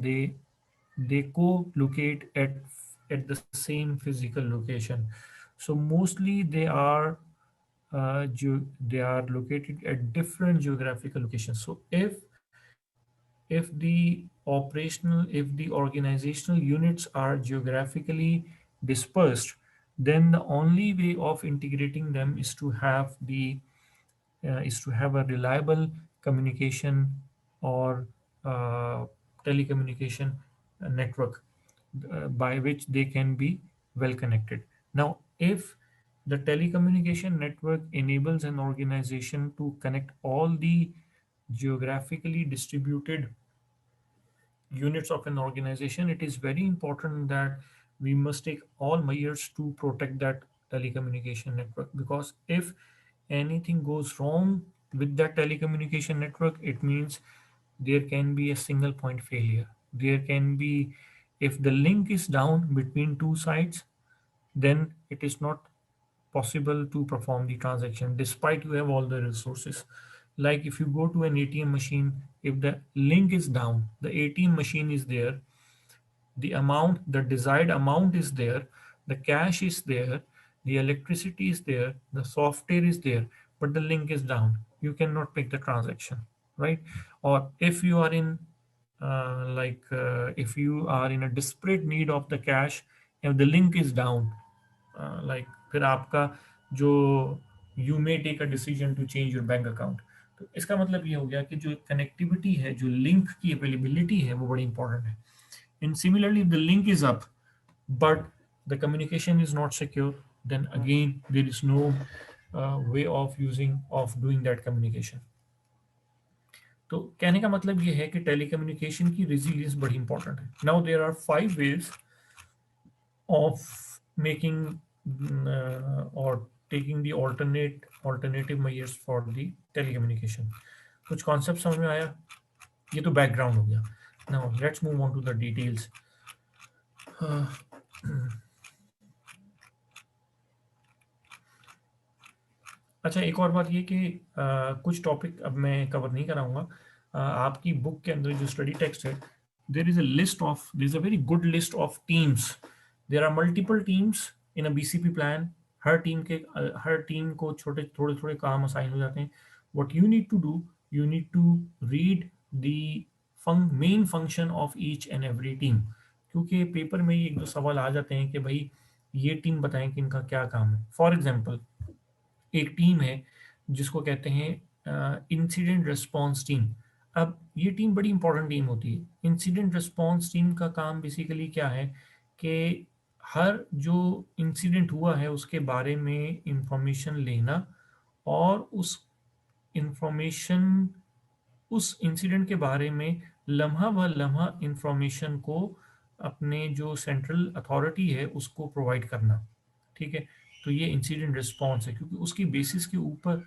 they co-locate at the same physical location. So mostly they are located at different geographical locations. So if the organizational units are geographically dispersed, then the only way of integrating them is to have a reliable communication or telecommunication network by which they can be well connected. Now, if the telecommunication network enables an organization to connect all the geographically distributed units of an organization, it is very important that we must take all measures to protect that telecommunication network, because if anything goes wrong with that telecommunication network, it means there can be a single point failure. There can be, if the link is down between two sides, then it is not possible to perform the transaction despite you have all the resources. Like if you go to an ATM machine, if the link is down, the ATM machine is there, the desired amount is there, the cash is there, the electricity is there, the software is there, but the link is down, you cannot make the transaction, right? Or if you are in if you are in a desperate need of the cash and the link is down, like फिर आपका जो you may take a decision to change your bank account. तो इसका मतलब ये हो गया कि जो कनेक्टिविटी है, जो लिंक की अवेलेबिलिटी है, वो बड़ी इंपॉर्टेंट है. And similarly, if the link is up, but the communication is not secure, then again there is no way of doing that communication. तो कहने का मतलब ये है कि टेलीकम्युनिकेशन की रेजिलियंस बड़ी इंपॉर्टेंट है. Now there are 5 ways of making or taking the alternative measures for the telecommunication. कुछ कॉन्सेप्ट समझ में आया? ये तो बैकग्राउंड हो गया. Now let's move on to the details. अच्छा, एक और बात ये कि कुछ टॉपिक अब मैं कवर नहीं कराऊंगा. आपकी बुक के अंदर जो स्टडी टेक्स्ट है, there is a very good list of teams. There are multiple teams in a BCP plan. Her team को थोड़े काम असाइन हो जाते हैं. What you need to do, you need to read the main function of each and every team, क्योंकि पेपर में एक दो सवाल आ जाते हैं कि भाई ये टीम बताएं कि इनका क्या काम है. फॉर एग्जांपल, एक टीम है जिसको कहते हैं इंसिडेंट रिस्पांस टीम. अब ये टीम बड़ी इंपॉर्टेंट टीम होती है. इंसिडेंट रिस्पांस टीम का काम बेसिकली क्या है कि हर जो इंसिडेंट हुआ है उसके बारे में इंफॉर्मेशन लेना और उस इंसिडेंट के बारे में लम्हा व लम्हा इंफॉर्मेशन को अपने जो सेंट्रल अथॉरिटी है उसको प्रोवाइड करना. ठीक है, तो ये इंसिडेंट रिस्पांस है, क्योंकि उसकी बेसिस के ऊपर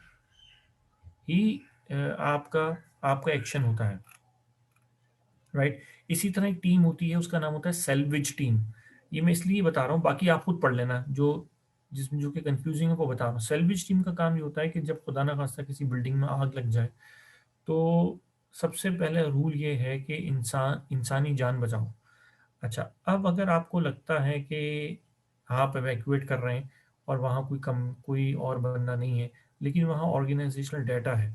ही आपका एक्शन होता है, राइट. इसी तरह एक टीम होती है, उसका नाम होता है सैल्वेज टीम. ये मैं इसलिए बता रहा हूँ, बाकी आप खुद पढ़ लेना, जिसमें जो कि कंफ्यूजिंग है वो बता रहा हूँ. सैल्वेज टीम का काम ये होता है कि जब खुदा ना खास्ता किसी बिल्डिंग में आग लग जाए, तो सबसे पहले रूल ये है कि इंसानी जान बचाओ. अच्छा, अब अगर आपको लगता है कि आप एवैक्यूएट कर रहे हैं और वहाँ कोई और बंदा नहीं है, लेकिन वहाँ ऑर्गेनाइजेशनल डाटा है,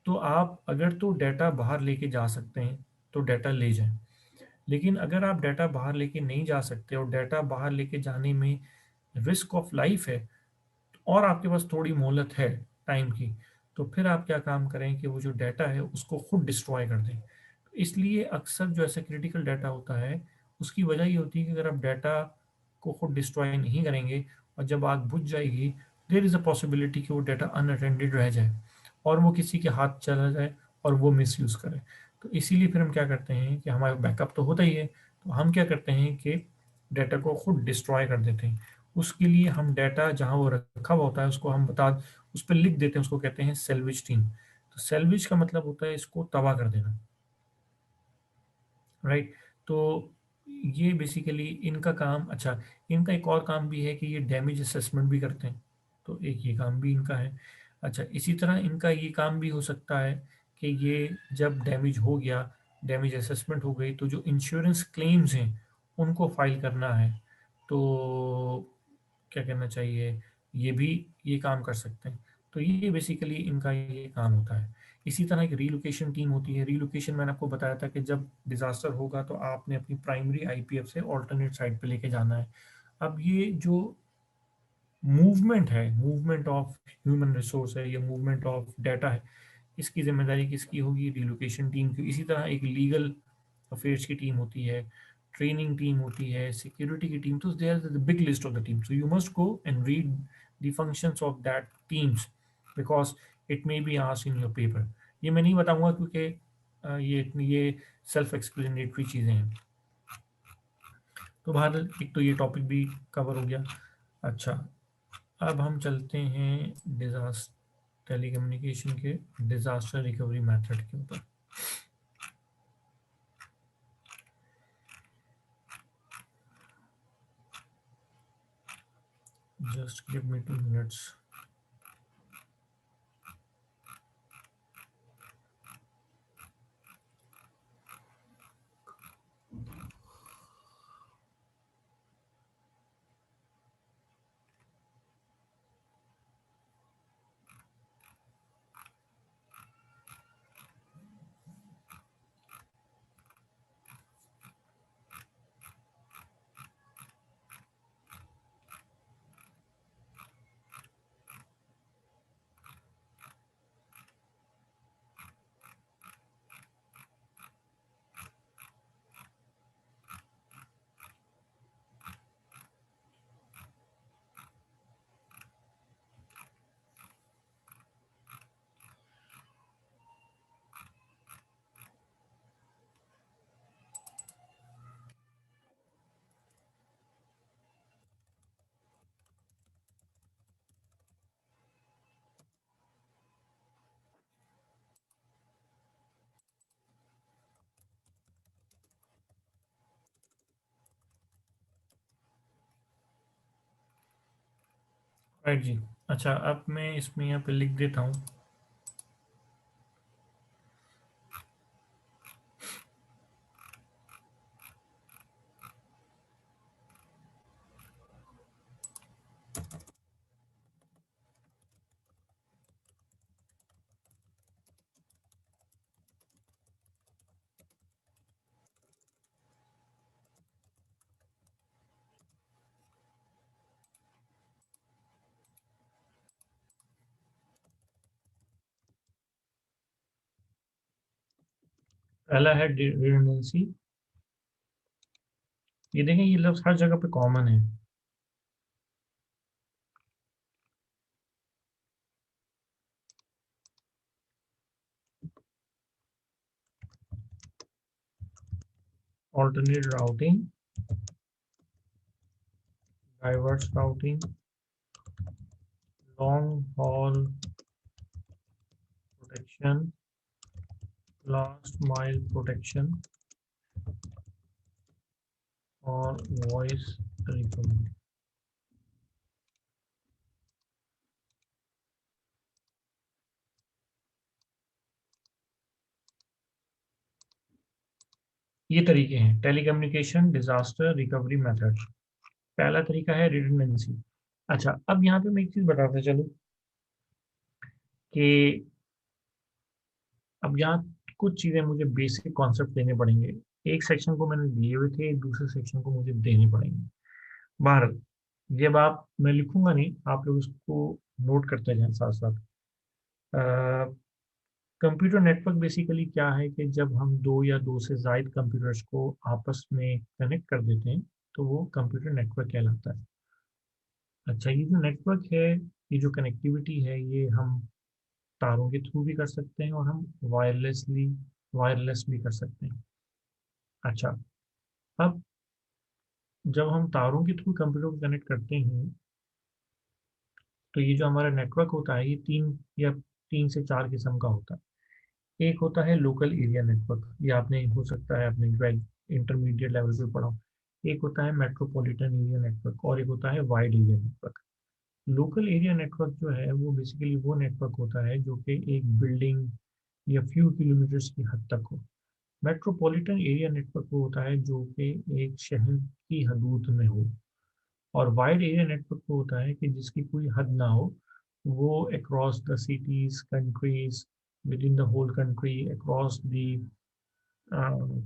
तो आप अगर तो डाटा बाहर लेके जा सकते हैं तो डाटा ले जाएं. लेकिन अगर आप डाटा बाहर लेके नहीं जा सकते और डाटा बाहर लेके जाने में रिस्क ऑफ लाइफ है और आपके पास थोड़ी मोहलत है टाइम की, तो फिर आप क्या काम करें कि वो जो डाटा है उसको खुद डिस्ट्रॉय कर दें. तो इसलिए अक्सर जो ऐसा क्रिटिकल डाटा होता है उसकी वजह ये होती है कि अगर आप डाटा को खुद डिस्ट्रॉय नहीं करेंगे और जब आग बुझ जाएगी, देयर इज़ अ पॉसिबिलिटी कि वो डाटा अनअटेंडेड रह जाए और वो किसी के हाथ चला जाए और वो मिसयूज़ करे. तो इसीलिए फिर हम क्या करते हैं कि हमारा बैकअप तो होता ही है, तो हम क्या करते हैं कि डाटा को खुद डिस्ट्रॉय कर देते हैं. उसके लिए हम डाटा जहाँ वो रखा हुआ होता है उसको हम उस पर लिख देते हैं, उसको कहते हैं सैल्वेज टीम. तो सैल्वेज का मतलब होता है इसको तबाह कर देना, राइट. तो ये बेसिकली इनका काम. अच्छा, इनका एक और काम भी है कि ये डैमेज असेसमेंट भी करते हैं, तो एक ये काम भी इनका है. अच्छा, इसी तरह इनका ये काम भी हो सकता है कि ये जब डैमेज हो गया, डैमेज असेसमेंट हो गई, तो जो इंश्योरेंस क्लेम्स हैं उनको फाइल करना है, तो क्या करना चाहिए, ये काम कर सकते हैं. तो ये बेसिकली इनका ये काम होता है. इसी तरह एक रीलोकेशन टीम होती है. रीलोकेशन मैंने आपको बताया था कि जब डिजास्टर होगा तो आपने अपनी प्राइमरी आईपीएफ से ऑल्टरनेट साइट पे लेके जाना है. अब ये जो मूवमेंट है, मूवमेंट ऑफ ह्यूमन रिसोर्स है, ये मूवमेंट ऑफ डाटा है, इसकी जिम्मेदारी किसकी होगी? रिलोकेशन टीम की। इसी तरह एक लीगल अफेयर्स की टीम होती है, ट्रेनिंग टीम होती है, सिक्योरिटी की टीम। तो there is the big list of the team, so you must go and read the functions of that teams because it may be asked in your paper. ये मैं नहीं बताऊंगा क्योंकि ये सेल्फ एक्सप्लेनेटरी चीज़ें हैं। तो बहरहाल एक तो ये टॉपिक भी कवर हो गया। अच्छा, अब हम चलते हैं डिजास्टर टेलीकम्युनिकेशन के डिजास्टर रिकवरी मेथड के ऊपर। Just give me 2 minutes। Right जी। अच्छा, अब मैं इसमें यहाँ पे लिख देता हूँ पहला है रिडंडेंसी। ये देखें, ये लफ्ज हर जगह पे कॉमन है। alternate routing, diverse routing, long haul protection, last mile protection और वॉइस रिकवरी। ये तरीके हैं टेलीकम्युनिकेशन डिजास्टर रिकवरी मेथड। पहला तरीका है रिडंडेंसी। अच्छा, अब यहाँ पे मैं एक चीज बताता चलूं कि अब यहाँ कुछ चीजें मुझे बेसिक कॉन्सेप्ट देने पड़ेंगे। एक सेक्शन को मैंने दिए हुए थे, एक दूसरे सेक्शन को मुझे देने पड़ेंगे। बाहर जब आप, मैं लिखूंगा नहीं, आप लोग इसको नोट करते जाएं साथ साथ। कंप्यूटर नेटवर्क बेसिकली क्या है कि जब हम दो या दो से ज्यादा कंप्यूटर्स को आपस में कनेक्ट कर देते हैं तो वो कंप्यूटर नेटवर्क कहलाता है। अच्छा, ये जो नेटवर्क है, ये जो कनेक्टिविटी है, ये हम तारों के थ्रू भी कर सकते हैं और हम वायरलेस भी कर सकते हैं। अच्छा, अब जब हम तारों के थ्रू कंप्यूटर को कनेक्ट करते हैं तो ये जो हमारा नेटवर्क होता है, ये तीन से चार किस्म का होता है। एक होता है लोकल एरिया नेटवर्क, ये आपने हो सकता है अपने इंटरमीडिएट लेवल पे पढ़ा हो। एक होता है मेट्रोपॉलिटन एरिया नेटवर्क और एक होता है wide area network. Local area network जो है वो बेसिकली वो नेटवर्क होता है जो कि एक बिल्डिंग या फ्यू किलोमीटर्स की हद तक हो। मेट्रोपॉलिटन एरिया नेटवर्क वो होता है जो कि एक शहर की हदूद में हो। और वाइड एरिया नेटवर्क वो होता है कि जिसकी कोई हद ना हो, वो across the cities, countries, within the whole country, across the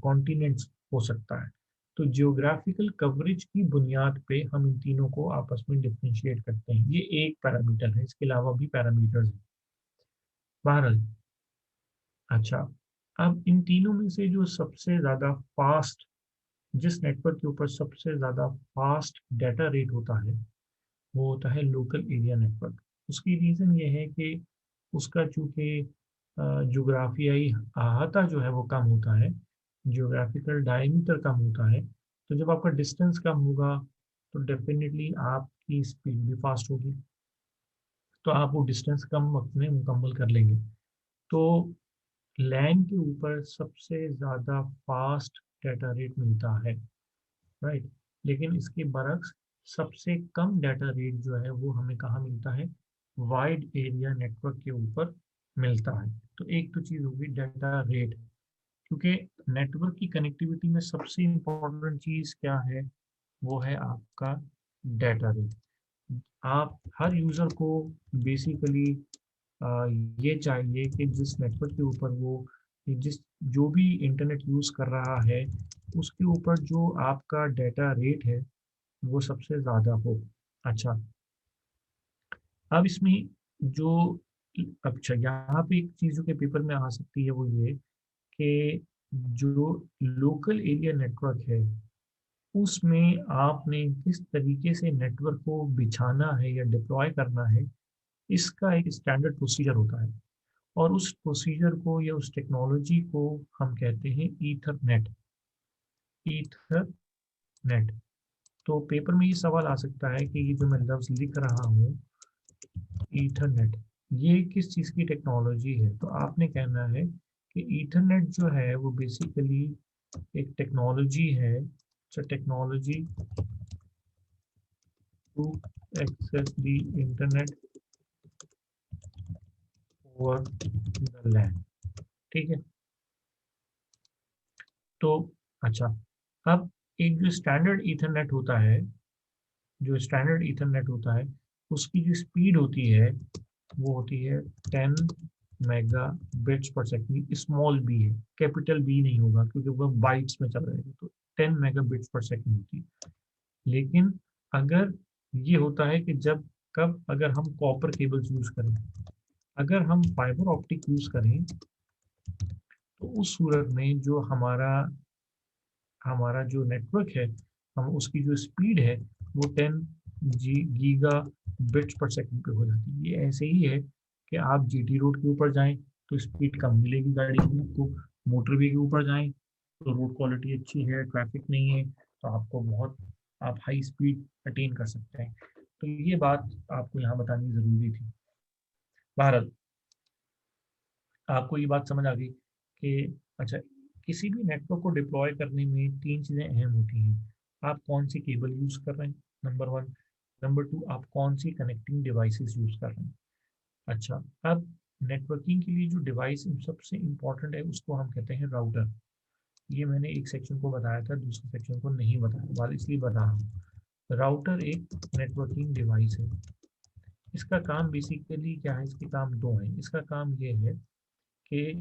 continents हो सकता है। तो जियोग्राफिकल कवरेज की बुनियाद पे हम इन तीनों को आपस में डिफरेंशिएट करते हैं। ये एक पैरामीटर है, इसके अलावा भी पैरामीटर्स हैं बहरहाल। अच्छा, अब इन तीनों में से जो सबसे ज़्यादा फास्ट, जिस नेटवर्क के ऊपर सबसे ज़्यादा फास्ट डाटा रेट होता है वो होता है लोकल एरिया नेटवर्क। उसकी रीज़न ये है कि उसका चूँकि जोग्राफियाई अहाता जो है वो कम होता है, जियोग्राफिकल डायमीटर कम होता है। तो जब आपका डिस्टेंस कम होगा तो डेफिनेटली आपकी स्पीड भी फास्ट होगी, तो आप वो डिस्टेंस कम वक्त में मुकम्मल कर लेंगे। तो लैन के ऊपर सबसे ज़्यादा फास्ट डाटा रेट मिलता है, राइट। लेकिन इसके बरक्स सबसे कम डाटा रेट जो है वो हमें कहाँ मिलता है, वाइड एरिया नेटवर्क के ऊपर मिलता है। तो एक तो चीज़ होगी डाटा रेट, क्योंकि नेटवर्क की कनेक्टिविटी में सबसे इम्पोर्टेंट चीज़ क्या है, वो है आपका डाटा रेट। आप हर यूज़र को बेसिकली ये चाहिए कि जिस नेटवर्क के ऊपर वो जिस जो भी इंटरनेट यूज़ कर रहा है उसके ऊपर जो आपका डाटा रेट है वो सबसे ज़्यादा हो। अच्छा, अब इसमें जो अच्छा यहाँ पे एक चीज़ जो कि पेपर में आ सकती है वो ये कि जो लोकल एरिया नेटवर्क है उसमें आपने किस तरीके से नेटवर्क को बिछाना है या डिप्लॉय करना है, इसका एक स्टैंडर्ड प्रोसीजर होता है। और उस प्रोसीजर को या उस टेक्नोलॉजी को हम कहते हैं ईथरनेट। ईथरनेट। तो पेपर में ये सवाल आ सकता है कि ये जो मैं लफ्ज़ लिख रहा हूँ ईथरनेट, ये किस चीज़ की टेक्नोलॉजी है। तो आपने कहना है कि ईथरनेट जो है वो बेसिकली एक टेक्नोलॉजी है, technology to access the internet over the land. ठीक है। तो अच्छा, अब एक जो स्टैंडर्ड ईथरनेट होता है, जो स्टैंडर्ड ईथरनेट होता है उसकी जो स्पीड होती है वो होती है 10 मेगा बिट्स पर सेकंड। स्मॉल बी है, कैपिटल बी नहीं होगा क्योंकि वो बाइट्स में चल रहेगा। तो 10 मेगा बिट्स पर सेकंड होती है। लेकिन अगर ये होता है कि जब कब अगर हम कॉपर केबल्स यूज़ करें, अगर हम फाइबर ऑप्टिक यूज़ करें तो उस सूरत में जो हमारा हमारा जो नेटवर्क है हम उसकी जो स्पीड है वो 10 गीगा बिट्स पर सेकंड पे हो जाती है। ये ऐसे ही है कि आप जीटी रोड के ऊपर जाएं तो स्पीड कम मिलेगी गाड़ी को, तो मोटरवे के ऊपर जाएं तो रोड क्वालिटी अच्छी है, ट्रैफिक नहीं है, तो आपको बहुत आप हाई स्पीड अटेन कर सकते हैं। तो ये बात आपको यहाँ बतानी ज़रूरी थी। भारत, आपको ये बात समझ आ गई कि अच्छा, किसी भी नेटवर्क को डिप्लॉय करने में तीन चीज़ें अहम होती हैं। आप कौन सी केबल यूज़ कर रहे हैं, नंबर वन। नंबर टू, आप कौन सी कनेक्टिंग डिवाइसेस यूज़ कर रहे हैं। अच्छा, अब नेटवर्किंग के लिए जो डिवाइस सबसे इम्पॉर्टेंट है उसको हम कहते हैं राउटर। ये मैंने एक सेक्शन को बताया था, दूसरे सेक्शन को नहीं बताया, बात इसलिए बता रहा हूँ। राउटर एक नेटवर्किंग डिवाइस है। इसका काम बेसिकली क्या है, इसके काम दो हैं। इसका काम ये है कि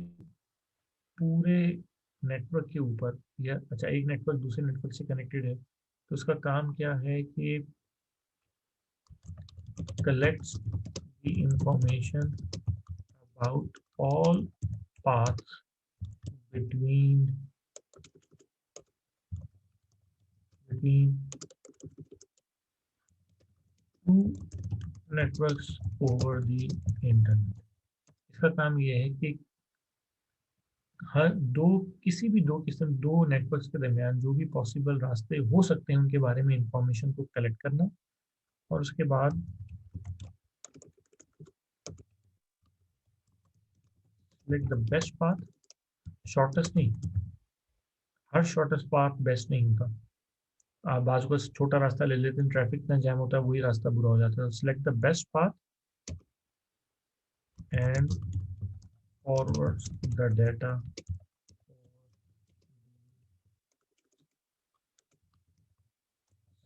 पूरे नेटवर्क के ऊपर या अच्छा, एक नेटवर्क दूसरे नेटवर्क से कनेक्टेड है तो उसका काम क्या है कि collects the information about all paths between two networks over the internet। इसका काम यह है कि हर किसी भी दो नेटवर्क्स के दरमियान जो भी पॉसिबल रास्ते हो सकते हैं उनके बारे में इंफॉर्मेशन को कलेक्ट करना, और उसके बाद select the best path, shortest नहीं, हर शॉर्टेस्ट पाथ बेस्ट नहीं होता। आप बाजू का छोटा रास्ता ले लेते हैं, ट्रैफिक इतना जैम होता है, वही रास्ता बुरा हो जाता है। Select the best path and forwards the data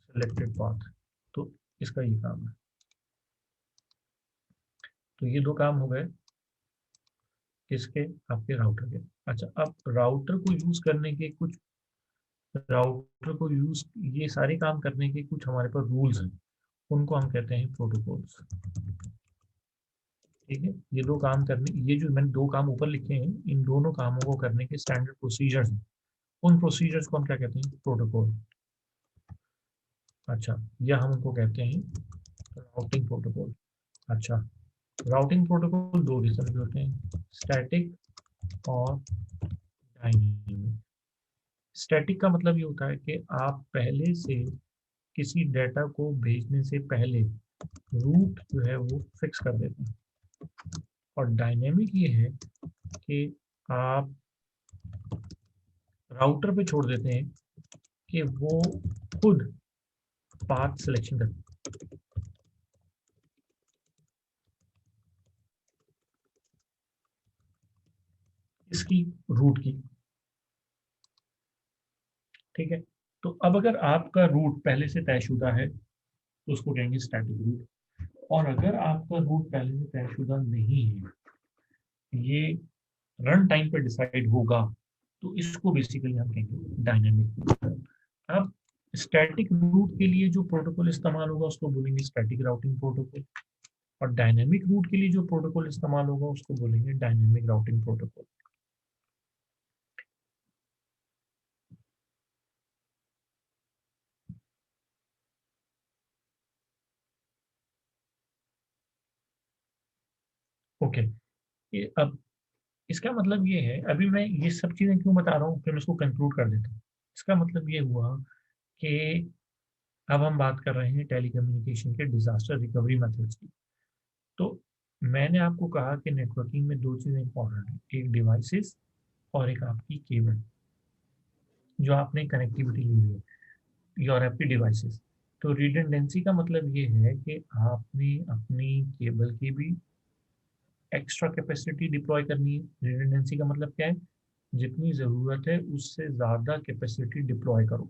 selected path. तो इसका ये काम है। तो ये दो काम हो गए किसके, आपके राउटर के। अच्छा, अब राउटर को यूज करने के कुछ राउटर को यूज, ये सारे काम करने के कुछ हमारे पास रूल्स हैं, उनको हम कहते हैं प्रोटोकॉल्स। ठीक है, ये दो काम करने, ये जो मैंने दो काम ऊपर लिखे हैं, इन दोनों कामों को करने के स्टैंडर्ड प्रोसीजर्स हैं, उन प्रोसीजर्स को हम क्या कहते हैं? प्रोटोकॉल। अच्छा, या हम उनको कहते हैं राउटिंग प्रोटोकॉल। अच्छा, राउटिंग प्रोटोकॉल दो किस्म के होते हैं, स्टैटिक और डायनेमिक। स्टैटिक का मतलब ये होता है कि आप पहले से किसी डाटा को भेजने से पहले रूट जो है वो फिक्स कर देते हैं, और डायनेमिक ये है कि आप राउटर पे छोड़ देते हैं कि वो खुद पाथ सिलेक्शन करे। इसकी रूट की, ठीक है। तो अब अगर आपका रूट पहले से तयशुदा है तो उसको कहेंगे स्टैटिक रूट, और अगर आपका रूट पहले से तयशुदा नहीं है, ये रन टाइम पे डिसाइड होगा, तो इसको बेसिकली हम कहेंगे डायनेमिक। अब स्टैटिक रूट के लिए जो प्रोटोकॉल इस्तेमाल होगा उसको बोलेंगे स्टैटिक राउटिंग प्रोटोकॉल, और डायनेमिक रूट के लिए जो प्रोटोकॉल इस्तेमाल होगा उसको बोलेंगे डायनेमिक राउटिंग प्रोटोकॉल। ओके, ये अब इसका मतलब ये है, अभी मैं ये सब चीजें क्यों बता रहा हूँ, फिर मैं इसको कंक्लूड कर देता हूँ। इसका मतलब ये हुआ कि अब हम बात कर रहे हैं टेलीकम्युनिकेशन के डिजास्टर रिकवरी मेथड्स की। तो मैंने आपको कहा कि नेटवर्किंग में दो चीजें इंपॉर्टेंट है, एक डिवाइसेस और एक आपकी केबल, जो आपने कनेक्टिविटी ली हुई है, और आपकी डिवाइसेस। तो रिडंडेंसी का मतलब ये है कि आपने अपनी केबल की भी एक्स्ट्रा कैपेसिटी डिप्लॉय करनी है। रिडंडेंसी का मतलब क्या है? जितनी ज़रूरत है उससे ज़्यादा कैपेसिटी डिप्लॉय करो।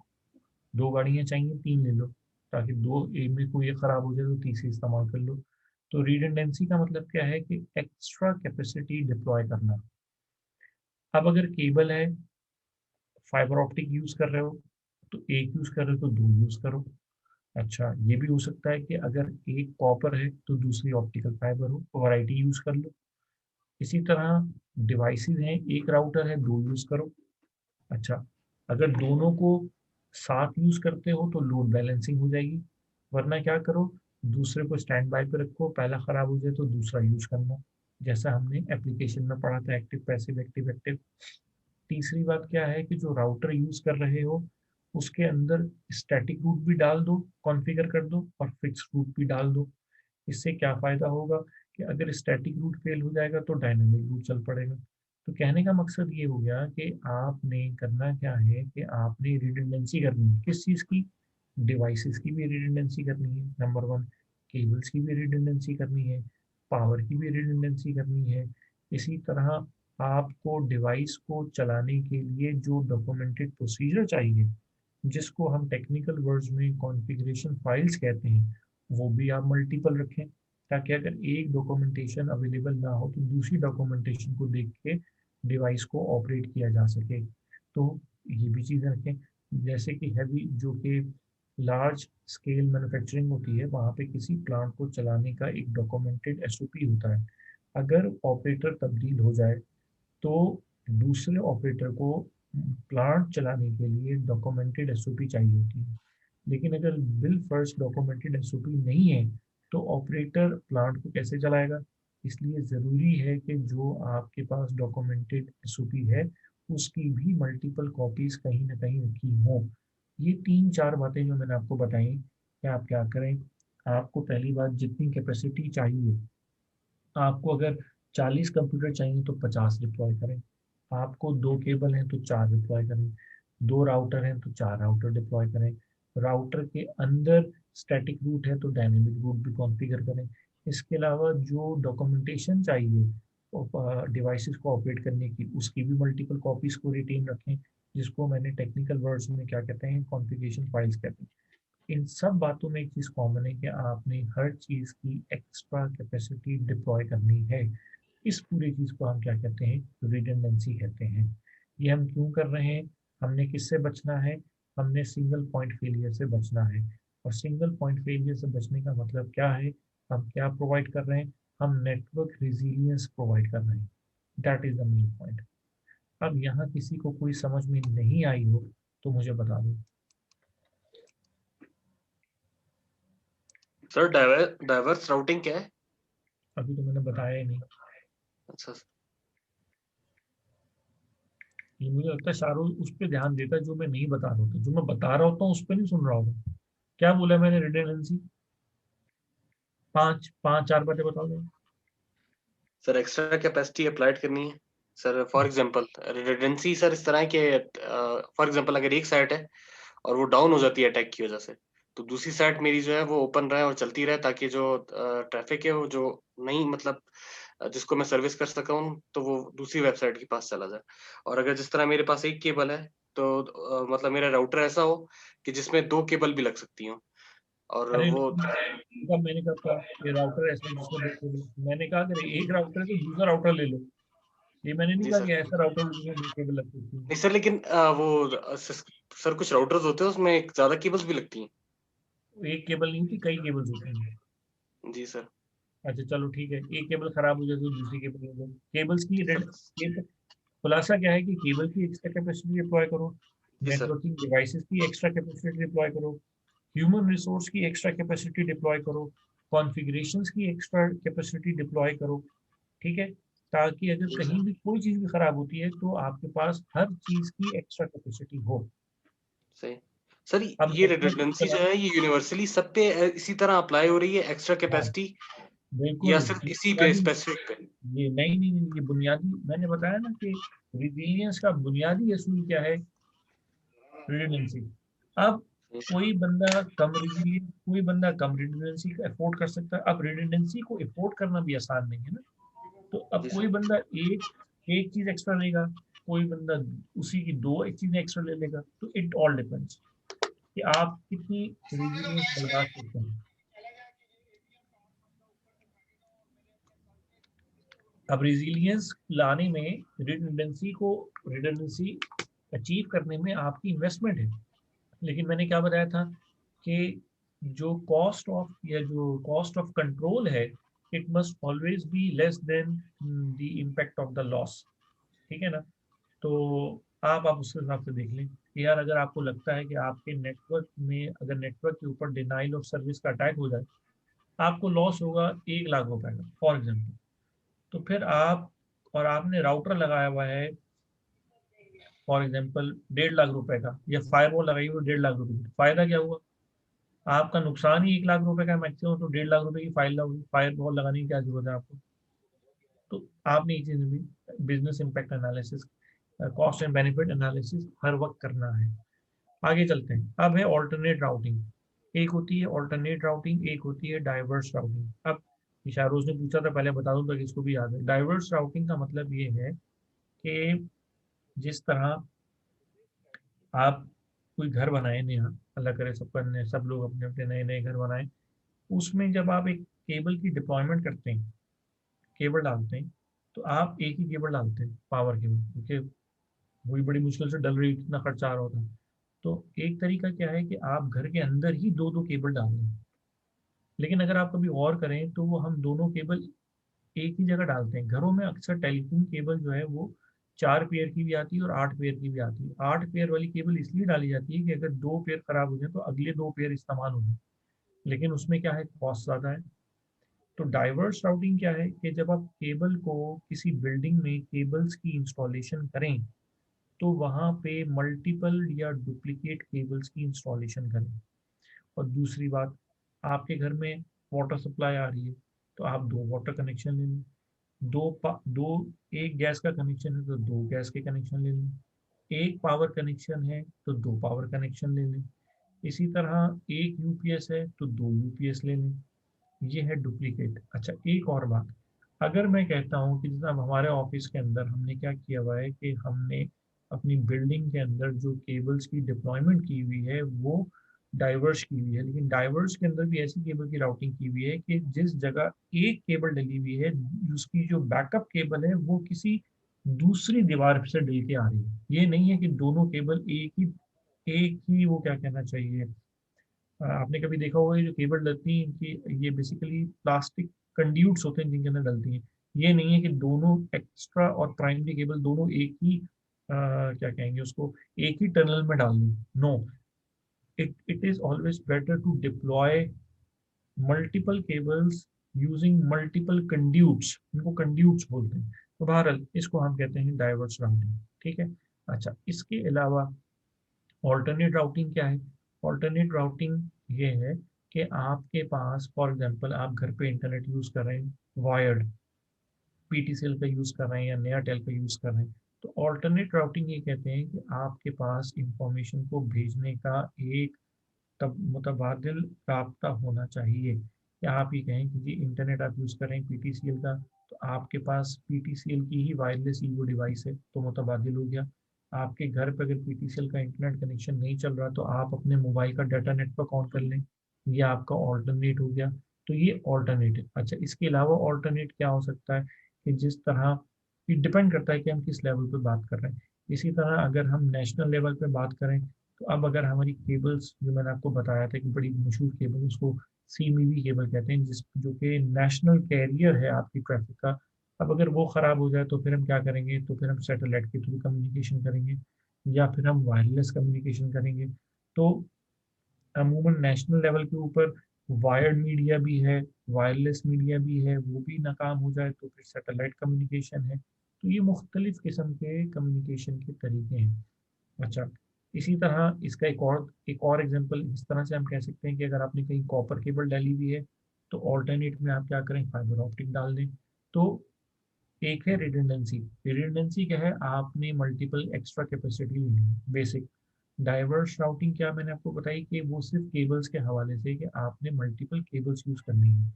दो गाड़ियाँ चाहिए, तीन ले लो, ताकि दो एक में कोई एक ख़राब हो जाए तो तीसरी इस्तेमाल कर लो। तो रिडंडेंसी का मतलब क्या है? कि एक्स्ट्रा कैपेसिटी डिप्लॉय करना। अब अगर केबल है, फाइबर ऑप्टिक यूज़ कर रहे हो तो एक यूज़ कर रहे हो तो दो यूज़ करो। अच्छा, ये भी हो सकता है कि अगर एक कॉपर है तो दूसरी ऑप्टिकल फाइबर हो, तो वैरायटी यूज़ कर लो। इसी तरह डिवाइसेस हैं, एक राउटर है, दो यूज़ करो। अच्छा, अगर दोनों को साथ यूज़ करते हो तो लोड बैलेंसिंग हो जाएगी, वरना क्या करो, दूसरे को स्टैंड बाय पे रखो, पहला ख़राब हो जाए तो दूसरा यूज़ करना, जैसा हमने एप्लीकेशन में पढ़ा था, एक्टिव पैसिव एक्टिव एक्टिव। तीसरी बात क्या है कि जो राउटर यूज़ कर रहे हो उसके अंदर स्टैटिक रूट भी डाल दो, कॉन्फ़िगर कर दो, और फिक्स रूट भी डाल दो। इससे क्या फ़ायदा होगा कि अगर स्टैटिक रूट फेल हो जाएगा तो डायनामिक रूट चल पड़ेगा। तो कहने का मकसद ये हो गया कि आपने करना क्या है कि आपने रिडंडेंसी करनी है। किस चीज़ की? डिवाइसेस की भी रिडंडेंसी करनी है, नंबर वन। केबल्स की भी रिडंडेंसी करनी है, पावर की भी रिडंडेंसी करनी है। इसी तरह आपको डिवाइस को चलाने के लिए जो डॉक्यूमेंटेड प्रोसीजर चाहिए, जिसको हम टेक्निकल वर्ड्स में कॉन्फ़िगरेशन फाइल्स कहते हैं, वो भी आप मल्टीपल रखें, ताकि अगर एक डॉक्यूमेंटेशन अवेलेबल ना हो तो दूसरी डॉक्यूमेंटेशन को देख के डिवाइस को ऑपरेट किया जा सके। तो ये भी चीज़ें रखें। जैसे कि हैवी, जो कि लार्ज स्केल मैन्युफैक्चरिंग होती है, वहाँ पे किसी प्लांट को चलाने का एक डॉक्यूमेंटेड एसओपी होता है। अगर ऑपरेटर तब्दील हो जाए तो दूसरे ऑपरेटर को प्लांट चलाने के लिए डॉक्यूमेंटेड एसओपी चाहिए होती है। लेकिन अगर बिल फर्स्ट डॉक्यूमेंटेड एसओपी नहीं है तो ऑपरेटर प्लांट को कैसे चलाएगा? इसलिए ज़रूरी है कि जो आपके पास डॉक्यूमेंटेड एसओपी है उसकी भी मल्टीपल कॉपीज़ कहीं ना कहीं रखी हों। ये तीन चार बातें जो मैंने आपको बताई कि आप क्या करें। आपको पहली बात, जितनी कैपेसिटी चाहिए, आपको अगर 40 कंप्यूटर चाहिए तो 50 डिप्लॉय करें। आपको दो केबल हैं तो 4 डिप्लॉय करें। दो राउटर हैं तो 4 राउटर डिप्लॉय करें। राउटर के अंदर स्टैटिक रूट है तो डायनेमिक रूट भी कॉन्फ़िगर करें। इसके अलावा जो डॉक्यूमेंटेशन चाहिए डिवाइसेस को ऑपरेट करने की, उसकी भी मल्टीपल कॉपीज़ को रिटेन रखें, जिसको मैंने टेक्निकल वर्ड्स में क्या कहते हैं, कॉन्फ़िगरेशन फाइल्स कहते हैं। इन सब बातों में एक चीज़ कॉमन है कि आपने हर चीज़ की एक्स्ट्रा कैपेसिटी डिप्लॉय करनी है। इस पूरी चीज़ को हम क्या कहते हैं? रिडंडेंसी कहते हैं। ये हम क्यों कर रहे हैं? हमने किससे बचना है? हमने सिंगल पॉइंट फेलियर से बचना है। और सिंगल पॉइंट फेलियर से बचने का मतलब क्या है, हम क्या प्रोवाइड कर रहे हैं, हम नेटवर्क रेजिलियंस प्रोवाइड कर रहे हैं। That is the main point. अब यहाँ किसी को कोई समझ में नहीं आई हो तो मुझे बता दो। सर डाइवर्स राउटिंग क्या है? अभी तो मैंने बताया ही नहीं। अच्छा सर। ये मुझे लगता है शाहरुख उस पर ध्यान देता है जो मैं नहीं बता रहा होता, जो मैं बता रहा होता हूँ उस पर नहीं सुन रहा होता। क्या बोला मैंने, रिडंडेंसी? पांच पांच चार बातें बताओ जरा। सर एक्स्ट्रा कैपेसिटी अप्लाइड करनी है sir. For example redundancy sir इस तरह है कि फॉर एग्जांपल अगर एक साइट है और वो डाउन हो जाती है अटैक की वजह से, तो दूसरी साइट मेरी जो है वो ओपन रहे और चलती रहे, ताकि जो ट्रैफिक है वो जो नहीं मतलब जिसको मैं सर्विस कर सका हूँ तो वो दूसरी वेबसाइट के पास चला जाए। और अगर जिस तरह मेरे पास एक केबल है तो मतलब मेरा राउटर ऐसा हो कि जिसमें 2 केबल भी लग सकती हो और अरे वो। कब मैंने कब कहा ये राउटर ऐसा है जिसमें दो केबल? मैंने कहा कि एक राउटर है तो दूसरा राउटर ले लो। ये मैंने नहीं जी कहा सर। कि ऐसा राउटर लो जिसमें दो केबल लग सकती है। नहीं सर, लेकिन सर कुछ राउटर्स होते हैं उसमें एक ज्यादा केबल्स भी लगती हैं। एक केबल नहीं होती, कई केबल्स होती हैं। जी सर। अच्छा चलो ठीक है, एक केबल खराब हो जाए तो दूसरी केबल ले लो। केबल्स की जी सर। खुलासा क्या है कि केबल की एक्स्ट्रा कैपेसिटी डिप्लॉय करो, जी सर। नेटवर्किंग डिवाइसेस की एक्स्ट्रा कैपेसिटी डिप्लॉय करो, ह्यूमन रिसोर्स की एक्स्ट्रा कैपेसिटी डिप्लॉय करो, कॉन्फ़िगरेशंस की एक्स्ट्रा कैपेसिटी डिप्लॉय करो। ठीक है, ताकि अगर जी कहीं सर। भी कोई चीज़ भी खराब होती है तो आपके पास हर चीज़ की एक्स्ट्रा कैपेसिटी हो। सही। सर अब ये नेटवर्क रिडंडेंसी जो चला, है ये यूनिवर्सली सब पे इसी तरह अप्लाई हो रही है, एक्स्ट्रा हाँ कैपेसिटी, या बिल्कुल, सिर्फ ये इसी पे बुनियादी, स्पेसिफिक पे? ये नहीं नहीं नहीं, ये बुनियादी, मैंने बताया ना कि रिजिलियंस का बुनियादी असूल क्या है, रिडंडेंसी। अब कोई बंदा कम रिजिलियंस, कोई बंदा कम रिडंडेंसी का अफोर्ड कर सकता है। अब रिडंडेंसी को अफोर्ड करना भी आसान नहीं है ना। तो अब जी कोई सर। बंदा एक एक चीज एक्स्ट्रा लेगा, कोई बंदा उसी की दो एक चीजें एक्स्ट्रा ले लेगा। तो इट ऑल डिपेंड्स कि आप कितनी रिजिलियंस बर्दाश्त करते हैं। अब रिजिलियंस लाने में रिडंडेंसी अचीव करने में आपकी इन्वेस्टमेंट है। लेकिन मैंने क्या बताया था कि जो कॉस्ट ऑफ या जो कॉस्ट ऑफ कंट्रोल है, it must always be less than the impact of the loss. ठीक है ना? तो आप उसके हिसाब से देख लें कि यार अगर आपको लगता है कि आपके नेटवर्क में, अगर नेटवर्क के ऊपर डिनाइल ऑफ सर्विस का अटैक हो जाए, आपको लॉस होगा 1 लाख रुपए का फॉर एग्जाम्पल, तो फिर आप, और आपने राउटर लगाया हुआ है फॉर एग्जाम्पल 1.5 लाख रुपए का, या फायरवॉल लगाई हुई 1.5 लाख रुपए की, फायदा क्या हुआ? आपका नुकसान ही 1 लाख रुपए का मैक्सिमम, तो 1.5 लाख रुपए की फायरवॉल लगाने की क्या जरूरत है आपको? तो आपने ये चीज भी business impact analysis, cost and benefit analysis हर वक्त करना है। आगे चलते हैं। अब है ऑल्टरनेट राउटिंग। एक होती है ऑल्टरनेट राउटिंग, एक होती है डाइवर्स राउटिंग। अब शाहरुज ने पूछा था, पहले बता दूं ताकि इसको भी याद है। डाइवर्स राउटिंग का मतलब ये है कि जिस तरह आप कोई घर बनाए नया, अल्लाह करे सबका सब लोग अपने अपने नए नए घर बनाए, उसमें जब आप एक केबल की डिप्लॉयमेंट करते हैं, केबल डालते हैं, तो आप एक ही केबल डालते हैं, पावर केबल, क्योंकि वही बड़ी मुश्किल से डल रही, इतना खर्चा आ रहा होता है। तो एक तरीका क्या है कि आप घर के अंदर ही दो दो केबल डाल दें। लेकिन अगर आप कभी और करें तो वो हम दोनों केबल एक ही जगह डालते हैं। घरों में अक्सर टेलीफोन केबल जो है वो 4 पेयर की भी आती है और 8 पेयर की भी आती है। 8 पेयर वाली केबल इसलिए डाली जाती है कि अगर 2 पेयर खराब हो जाए तो अगले 2 पेयर इस्तेमाल हो जाए। लेकिन उसमें क्या है, कॉस्ट ज़्यादा है। तो डाइवर्स राउटिंग क्या है कि जब आप केबल को किसी बिल्डिंग में केबल्स की इंस्टॉलेशन करें तो वहाँ पे मल्टीपल या डुप्लीकेट केबल्स की इंस्टॉलेशन करें। और दूसरी बात, आपके घर में वाटर सप्लाई आ रही है तो आप 2 वाटर कनेक्शन ले लें। दो एक गैस का कनेक्शन है तो 2 गैस के कनेक्शन ले लें। एक पावर कनेक्शन है तो 2 पावर कनेक्शन ले लें। इसी तरह एक यूपीएस है तो 2 यूपीएस ले लें। ये है डुप्लीकेट। अच्छा एक और बात, अगर मैं कहता हूँ कि जैसे अब हमारे ऑफिस के अंदर हमने क्या किया हुआ है कि हमने अपनी बिल्डिंग के अंदर जो केबल्स की डिप्लॉयमेंट की हुई है वो डाइवर्स की हुई है, लेकिन डाइवर्स के अंदर भी ऐसी केबल की राउटिंग की हुई है कि जिस जगह एक केबल डली हुई है, उसकी जो बैकअप केबल है वो किसी दूसरी दीवार से डल के आ रही है। ये नहीं है कि दोनों केबल एक ही एक ही वो क्या कहना चाहिए, आपने कभी देखा होगा ये जो केबल डलती हैं इनकी, ये बेसिकली प्लास्टिक कंड्यूट्स होते हैं जिनके अंदर डलती हैं। ये नहीं है कि दोनों एक्स्ट्रा और प्राइमरी केबल दोनों एक ही क्या कहेंगे उसको, एक ही टनल में डाल दी। No, it is always better to deploy multiple cables using multiple conduits, इनको conduits बोलते हैं। तो बहरहाल इसको हम कहते हैं डाइवर्स राउटिंग, ठीक है। अच्छा, इसके अलावा ऑल्टरनेट राउटिंग क्या है? ऑल्टरनेट राउटिंग ये है कि आपके पास फॉर एग्जांपल आप घर पे इंटरनेट यूज़ कर रहे हैं, वायर्ड पीटीसीएल का यूज़ कर रहे हैं या नयाटेल का यूज़ कर रहे हैं, तो ऑल्टरनेट राउटिंग ये कहते हैं कि आपके पास इंफॉर्मेशन को भेजने का एक तब मुतबादिल राब्ता होना चाहिए। या आप ये कहें कि जी इंटरनेट आप यूज़ कर रहे हैं पीटीसीएल का, तो आपके पास पीटीसीएल की ही वायरलेस ईगो डिवाइस है, तो मुतबादिल हो गया। आपके घर पर अगर पीटीसीएल का इंटरनेट कनेक्शन नहीं चल रहा, तो आप अपने मोबाइल का डाटा नेटवर्क ऑन कर लें, ये आपका ऑल्टरनेट हो गया। तो ये ऑल्टरनेट है। अच्छा, इसके अलावा ऑल्टरनेट क्या हो सकता है कि जिस तरह, ये डिपेंड करता है कि हम किस लेवल पे बात कर रहे हैं। इसी तरह अगर हम नेशनल लेवल पे बात करें, तो अब अगर हमारी केबल्स, जो मैंने आपको बताया था कि बड़ी मशहूर केबल, उसको सीएमईवी केबल कहते हैं, जिस जो कि नेशनल कैरियर है आपकी ट्रैफिक का। अब अगर वो ख़राब हो जाए तो फिर हम क्या करेंगे? तो फिर हम सैटेलाइट के थ्रू कम्युनिकेशन करेंगे या फिर हम वायरलेस कम्युनिकेशन करेंगे। तो अमूमन नेशनल लेवल के ऊपर वायर्ड मीडिया भी है, वायरलेस मीडिया भी है, वो भी नाकाम हो जाए तो फिर सैटेलाइट कम्युनिकेशन है। तो ये मुख्तलिफ किस्म के कम्युनिकेशन के तरीके हैं। अच्छा, इसी तरह इसका एक और एग्जांपल इस तरह से हम कह सकते हैं कि अगर आपने कहीं कॉपर केबल डाली हुई है, तो ऑल्टरनेट में आप क्या करें? फाइबर ऑप्टिक डाल दें। तो एक है रिडंडेंसी। रिडंडेंसी क्या है? आपने मल्टीपल एक्स्ट्रा कैपेसिटी लेनी है। बेसिक डाइवर्स राउटिंग क्या मैंने आपको बताई कि वो सिर्फ केबल्स के हवाले से कि आपने मल्टीपल केबल्स यूज़ करनी है।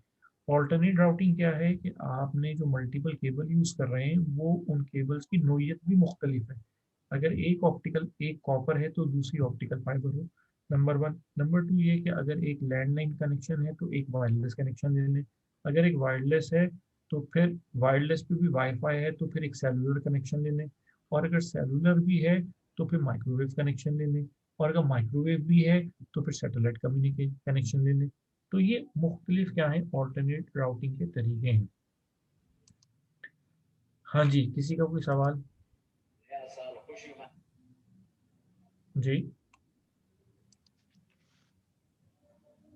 ऑल्टरनेट राउटिंग क्या है कि आपने जो मल्टीपल केबल यूज़ कर रहे हैं वो उन केबल्स की नोयत भी मुख्तलिफ है। अगर एक कॉपर है तो दूसरी ऑप्टिकल फाइबर हो, नंबर वन। नंबर टू ये कि अगर एक लैंडलाइन कनेक्शन है तो एक वायरलेस कनेक्शन ले लें। अगर एक वायरलेस है तो फिर वायरलेस पे भी वाईफाई है तो फिर एक सेलुलर कनेक्शन ले लें। और अगर सेलुलर भी है तो फिर माइक्रोवेव कनेक्शन ले लें। और अगर माइक्रोवेव भी है तो फिर सैटेलाइट कम्युनिकेशन कनेक्शन ले लें। तो ये मुख्तलिफ क्या है? ऑल्टरनेट राउटिंग के तरीके हैं। हाँ जी, किसी का कोई सवाल? जी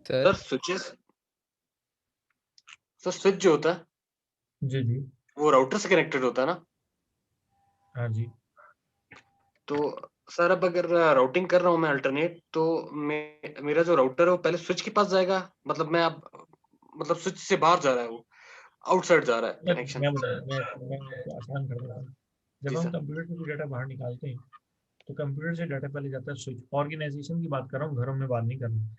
सर स्विचेस, सर स्विच जो होता है जी जी वो राउटर से कनेक्टेड होता है ना? हाँ जी। तो सर अब अगर राउटिंग कर रहा हूँ मैं अल्टरनेट, तो मेरा जो राउटर है वो पहले स्विच के पास जाएगा, मतलब मैं अब मतलब स्विच से बाहर जा रहा है, वो आउटसाइड जा रहा है कनेक्शन। मैं आपको आसान कर देता हूँ। जब जी हम सर। कंप्यूटर से कोई डाटा बाहर निकालते हैं, तो कंप्यूटर से डाटा पहले जाता है स्विच। ऑर्गेनाइजेशन की बात कर रहा हूँ, घरों में बात नहीं कर रहा।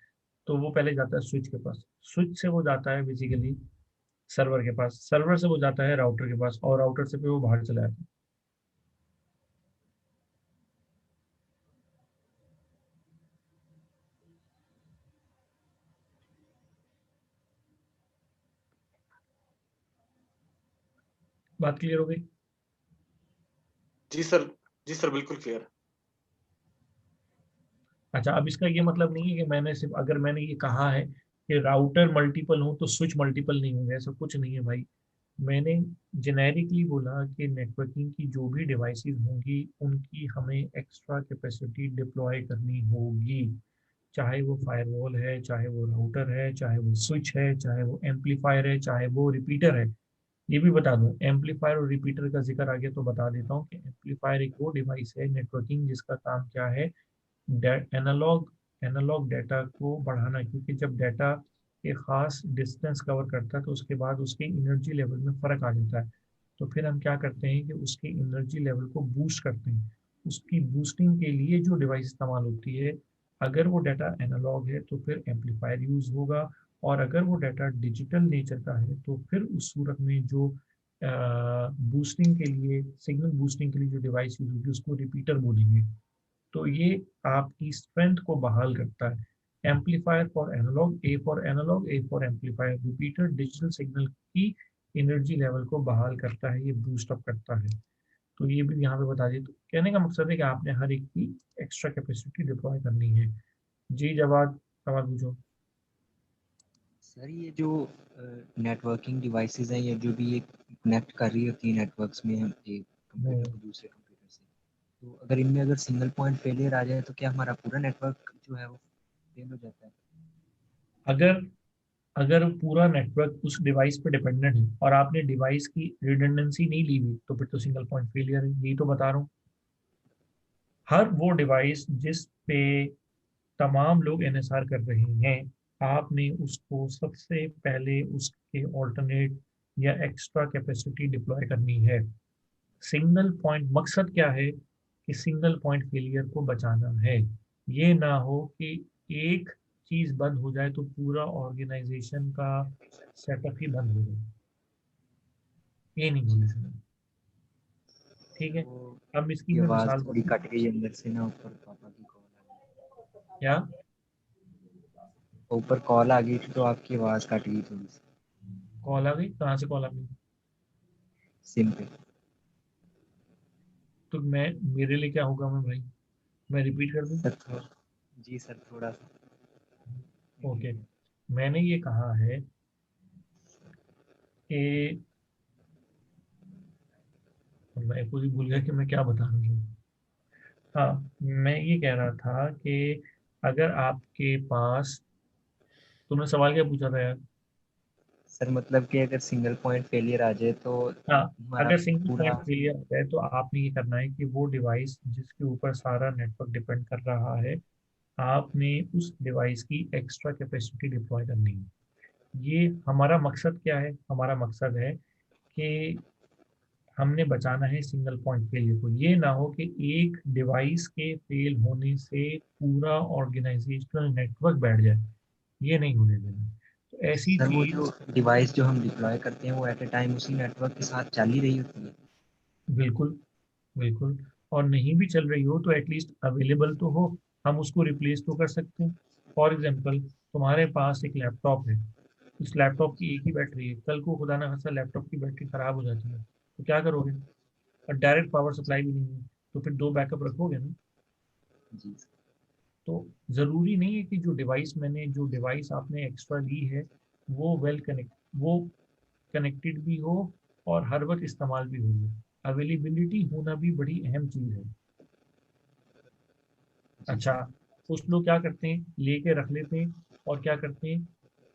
तो वो पहले जाता है स्विच के पास, स्विच से वो जाता है बेसिकली सर्वर के पास, सर्वर से वो जाता है राउटर के पास, और राउटर से फिर वो बाहर चला जाता है। बात क्लियर हो गई? जी सर, जी सर, बिल्कुल क्लियर। अच्छा, अब इसका ये मतलब नहीं है कि मैंने सिर्फ, अगर मैंने ये कहा है कि राउटर मल्टीपल हो तो स्विच मल्टीपल नहीं होंगे, ऐसा कुछ नहीं है भाई। मैंने जेनेरिकली बोला कि नेटवर्किंग की जो भी डिवाइसेस होंगी उनकी हमें एक्स्ट्रा कैपेसिटी डिप्लॉय करनी होगी। चाहे वो फायरवॉल है, चाहे वो राउटर है, चाहे वो स्विच है, चाहे वो एम्पलीफायर है, चाहे वो रिपीटर है। ये भी बता दूं, एम्पलीफायर और रिपीटर का जिक्र आगे तो बता देता हूँ कि एम्पलीफायर एक वो डिवाइस है नेटवर्किंग जिसका काम क्या है? एनालॉग एनालॉग डाटा को बढ़ाना। क्योंकि जब डाटा एक ख़ास डिस्टेंस कवर करता है तो उसके बाद उसके एनर्जी लेवल में फ़र्क आ जाता है। तो फिर हम क्या करते हैं कि उसके एनर्जी लेवल को बूस्ट करते हैं। उसकी बूस्टिंग के लिए जो डिवाइस इस्तेमाल होती है, अगर वो डाटा एनालॉग है तो फिर एम्पलीफायर यूज़ होगा, और अगर वो डाटा डिजिटल नेचर का है तो फिर उस सूरत में जो बूस्टिंग के लिए, सिग्नल बूस्टिंग के लिए जो डिवाइस यूज़ होगी उसको रिपीटर बोलेंगे। तो ये आपकी स्ट्रेंथ को बहाल करता है। Amplifier for analog, A for analog, A for amplifier. Repeater digital signal की एनर्जी लेवल को बहाल करता है, ये बूस्ट अप करता है। तो ये भी यहाँ पे बता दिए। तो कहने का मकसद है कि आपने हर एक की एक्स्ट्रा कैपेसिटी डिप्लॉय करनी है। जी जवाब सवाल पूछो। सर ये जो नेटवर्किंग डिवाइसेस हैं, ये जो भी ये कनेक्ट कर रही होती है नेटवर्क्स में हम एक कंप्यूटर को दूसरे कंप्यूटर से, तो अगर इनमें अगर सिंगल पॉइंट फेलियर आ जाए तो क्या हमारा पूरा नेटवर्क जो है वो फेल हो जाता है? अगर अगर पूरा नेटवर्क उस डिवाइस पे डिपेंडेंट है और आपने डिवाइस की रिडंडेंसी नहीं ली हुई तो फिर तो सिंगल पॉइंट फेलियर है। यही तो बता रहा हूँ। हर वो डिवाइस जिस पे तमाम लोग एनएसआर कर रहे हैं, आपने उसको सबसे पहले उसके ऑल्टरनेट या एक्स्ट्रा कैपेसिटी डिप्लॉय करनी है। सिंगल पॉइंट मकसद क्या है कि सिंगल पॉइंट फेलियर को बचाना है। ये ना हो कि एक चीज बंद हो जाए तो पूरा ऑर्गेनाइजेशन का सेटअप ही बंद हो जाए। ये नहीं होने चाहिए। ठीक है, वो अब इसकी की मैं आवाज़ मिसाल थोड़ी बताऊं। कट गई अंदर से ना, ऊपर पापा की कॉल आ गई। क्या ऊपर कॉल आ गई थी तो आपकी आवाज़ कट गई थोड़ी सी कॉल आ गई? कहाँ से कॉल आ गई? सिम पे। तो मैं मेरे लिए क्या होगा मैं भाई, मैं रिपीट कर दूं? सर थोड़ा, जी सर थोड़ा सा ओके, मैंने ये कहा है कि मैं खुद ही भूल गया कि मैं क्या बता रहा हूँ। हाँ, मैं ये कह रहा था कि अगर आपके पास, तुमने सवाल क्या पूछा था यार? सर मतलब कि अगर सिंगल पॉइंट फेलियर आ जाए तो हाँ, हमारा अगर सिंगल पूरा। पॉइंट फेलियर होता है तो आपने ये करना है कि वो डिवाइस जिसके ऊपर सारा नेटवर्क डिपेंड कर रहा है, आपने उस डिवाइस की एक्स्ट्रा कैपेसिटी डिप्लॉय करनी है। ये हमारा मकसद क्या है? हमारा मकसद है कि हमने बचाना है सिंगल पॉइंट फेलियर को। ये ना हो कि एक डिवाइस के फेल होने से पूरा ऑर्गेनाइजेशनल नेटवर्क बैठ जाए। ये नहीं होने देना। तो ऐसी सर वो जो चीज, डिवाइस जो हम डिप्लॉय करते हैं वो एट ए टाइम उसी नेटवर्क के साथ चल ही रही होती है। बिल्कुल बिल्कुल, और नहीं भी चल रही हो तो एटलीस्ट अवेलेबल तो हो, हम उसको रिप्लेस तो कर सकते हैं। फॉर एग्जांपल, तुम्हारे पास एक लैपटॉप है, उस लैपटॉप की एक ही बैटरी है, कल को खुदा ना खास्ता लैपटॉप की बैटरी खराब हो जाती है तो क्या करोगे? और डायरेक्ट पावर सप्लाई भी नहीं है, तो फिर दो बैकअप रखोगे ना। जी तो ज़रूरी नहीं है कि जो डिवाइस आपने एक्स्ट्रा ली है वो वो कनेक्टेड भी हो और हर वक्त इस्तेमाल भी हो। अवेलेबिलिटी होना भी बड़ी अहम चीज़ है। जी अच्छा, सर। कुछ लोग क्या करते हैं, लेके रख लेते हैं और क्या करते हैं,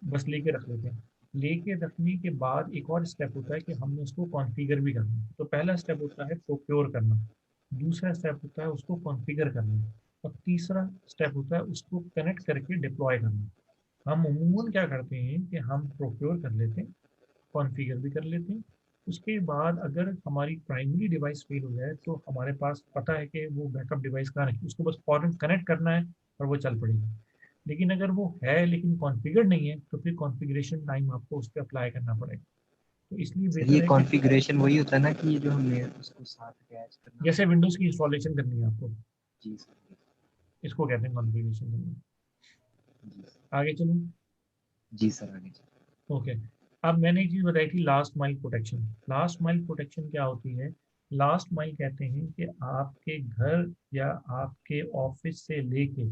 बस लेके रख लेते हैं। लेके रखने के बाद एक और स्टेप होता है कि हमने उसको कॉन्फ़िगर भी करना है। तो पहला स्टेप होता है प्रोक्योर करना, दूसरा स्टेप होता है उसको कॉन्फ़िगर करना, और तीसरा स्टेप होता है उसको कनेक्ट करके डिप्लॉय करना। हम अमूमन क्या करते हैं कि हम प्रोक्योर कर लेते हैं, कॉन्फ़िगर भी कर लेते हैं। उसके बाद अगर हमारी प्राइमरी डिवाइस फेल हो जाए तो हमारे पास पता है कि वो बैकअप डिवाइस कहाँ रखी, उसको बस फौरन कनेक्ट करना है और वो चल पड़ेगी। लेकिन अगर वो है लेकिन कॉन्फ़िगर नहीं है तो फिर कॉन्फ़िगरेशन टाइम आपको उस पर अप्लाई करना पड़ेगा। तो इसलिए सर ये बेहतर है कि कॉन्फ़िगरेशन वही होता है ना कि ये जो हमने उसको साथ अटैच करना जैसे होता है? विंडोज़ की इंस्टॉलेशन करनी है आपको, जी सर। इसको कहते हैं कॉन्फ़िगरेशन करना। जी सर। आगे चलूँ? जी सर आगे चलिए। ओके, अब मैंने एक चीज़ बताई थी, last mile protection. Last mile protection क्या होती है? लास्ट माइल कहते हैं कि आपके घर या आपके ऑफिस से लेके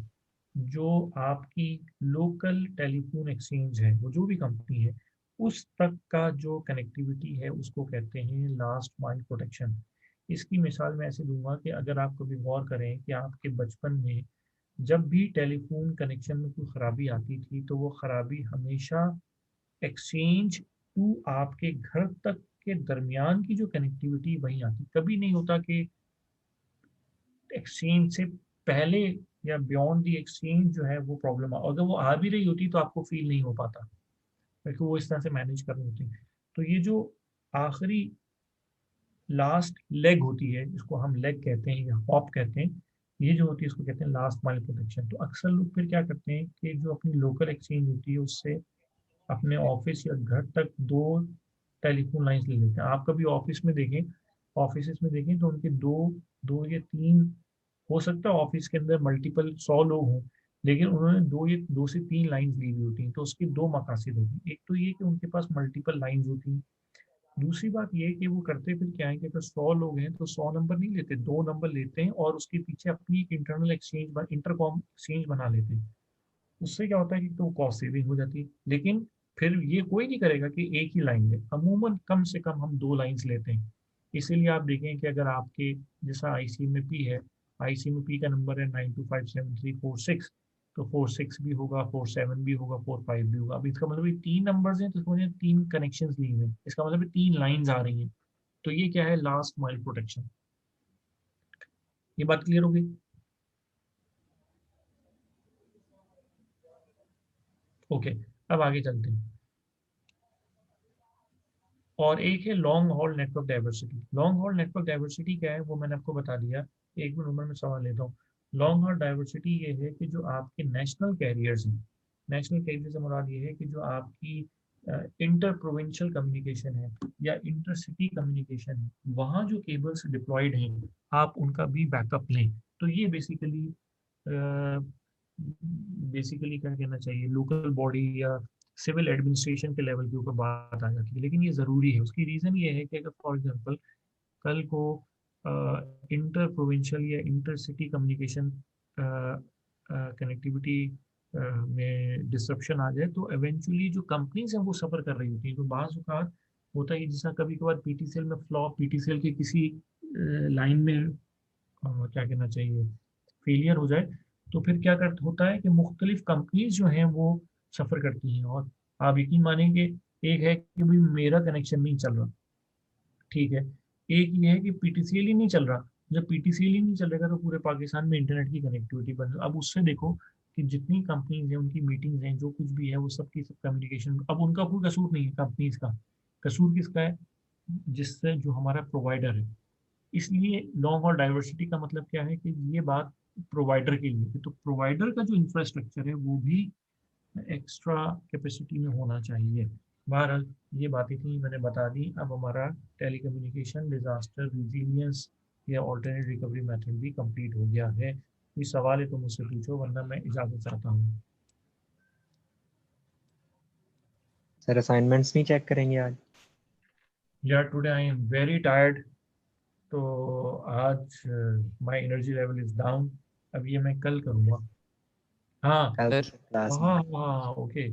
जो आपकी लोकल टेलीफोन एक्सचेंज है, वो जो भी कंपनी है, उस तक का जो कनेक्टिविटी है उसको कहते हैं लास्ट माइल प्रोटेक्शन। इसकी मिसाल मैं ऐसे दूंगा कि अगर आप कभी गौर करें कि आपके बचपन में जब भी टेलीफोन कनेक्शन में कोई ख़राबी आती थी तो वो ख़राबी हमेशा एक्सचेंज टू आपके घर तक के दरमियान की जो कनेक्टिविटी वहीं आती। कभी नहीं होता कि एक्सचेंज से पहले या बियॉन्ड द एक्सचेंज जो है वो प्रॉब्लम अगर वो आ भी रही होती तो आपको फील नहीं हो पाता, क्योंकि वो इस तरह से मैनेज कर रही होती। तो ये जो आखिरी लास्ट लेग होती है, जिसको हम लेग कहते हैं या हॉप कहते हैं, ये जो होती है इसको कहते हैं लास्ट माइल प्रोटेक्शन। तो अक्सर लोग फिर क्या करते हैं कि जो अपनी लोकल एक्सचेंज होती है उससे अपने ऑफिस या घर तक दो टेलीफोन लाइंस ले लेते हैं। आप कभी ऑफिस में देखें तो उनके दो दो या तीन, हो सकता है ऑफिस के अंदर मल्टीपल 100 लोग हों, लेकिन उन्होंने दो से तीन लाइंस ली हुई होती हैं। तो उसके दो मकासद होती हैं। एक तो ये कि उनके पास मल्टीपल लाइंस होती हैं, दूसरी बात ये है कि वो करते फिर क्या है कि अगर 100 लोग हैं तो 100 नंबर नहीं लेते, 2 नंबर लेते हैं और उसके पीछे अपनी एक इंटरनल एक्सचेंज इंटरकॉम एक्सचेंज बना लेते हैं। उससे क्या होता है कि तो कॉस्ट सेविंग हो जाती है। लेकिन फिर ये कोई नहीं करेगा कि एक ही लाइन ले, अमूमन कम से कम हम 2 लाइंस लेते हैं। इसीलिए आप देखें कि अगर आपके जैसा आईसी में पी है, आईसी में पी का नंबर है 925734 तो 46 भी होगा, 47 भी होगा, 45 भी होगा। अब इसका मतलब ये 3 नंबर्स हैं तो इसमें 3 कनेक्शन लिए हुए हैं, इसका मतलब ये 3 लाइंस आ रही हैं। तो ये क्या है, लास्ट माइल प्रोटेक्शन। ये बात क्लियर होगी? ओके, अब आगे चलते हैं। और एक है long haul network diversity. Long haul network diversity क्या है वो मैंने आपको बता दिया। एक मिनट नंबर में सवाल लेता हूँ। लॉन्ग हॉल डाइवर्सिटी ये है कि जो आपके नेशनल कैरियर्स हैं, नेशनल कैरियर से मुराद ये है कि जो आपकी इंटर प्रोविंशियल कम्युनिकेशन है या इंटर सिटी कम्युनिकेशन है, वहाँ जो केबल्स डिप्लॉयड हैं आप उनका भी बैकअप लें। तो ये बेसिकली क्या कहना चाहिए, लोकल बॉडी या सिविल एडमिनिस्ट्रेशन के लेवल के ऊपर बात आ जाती है, लेकिन ये ज़रूरी है। उसकी रीज़न ये है कि अगर फॉर एग्जांपल कल को इंटर प्रोविंशियल या इंटर सिटी कम्युनिकेशन कनेक्टिविटी में डिसरप्शन आ जाए तो एवेंचुअली जो कंपनीज हैं वो सफ़र कर रही होती हैं। तो बाज़ औक़ात होता है जिसका कभी कभार पीटीसीएल में फ्लॉ, पीटीसीएल के किसी लाइन में क्या कहना चाहिए फेलियर हो जाए, तो फिर क्या कर होता है कि मुख्तलिफ कंपनीज जो हैं वो सफ़र करती हैं। और आप यकीन मानेंगे, एक है कि भाई मेरा कनेक्शन नहीं चल रहा, ठीक है, एक ये है कि पीटीसीएल ही नहीं चल रहा। जब पीटीसीएल ही नहीं चलेगा तो पूरे पाकिस्तान में इंटरनेट की कनेक्टिविटी बंद। अब उससे देखो कि जितनी कंपनीज हैं उनकी मीटिंग्स हैं, जो कुछ भी है वो सब की सब कम्युनिकेशन, अब उनका कोई कसूर नहीं है कंपनीज का, कसूर किसका है, जिससे जो हमारा प्रोवाइडर है। इसलिए लॉन्ग और डाइवर्सिटी का मतलब क्या है कि ये बात प्रोवाइडर के लिए है। तो प्रोवाइडर का जो इंफ्रास्ट्रक्चर है वो भी एक्स्ट्रा कैपेसिटी में होना चाहिए। बहरहाल ये बातें थी, मैंने बता दी। अब हमारा टेलीकम्युनिकेशन डिजास्टर रिजिलियंस या ऑल्टरनेट रिकवरी मेथड भी कंप्लीट हो गया है। कोई सवाल है तो मुझसे पूछो, वरना मैं इजाज़त चाहता हूँ। सर असाइनमेंट्स नहीं चेक करेंगे आज? यार today I am very tired, तो आज my energy level is down. अब ये मैं कल करूँगा। हाँ कल तो सर सर क्लास में। हाँ हाँ ओके।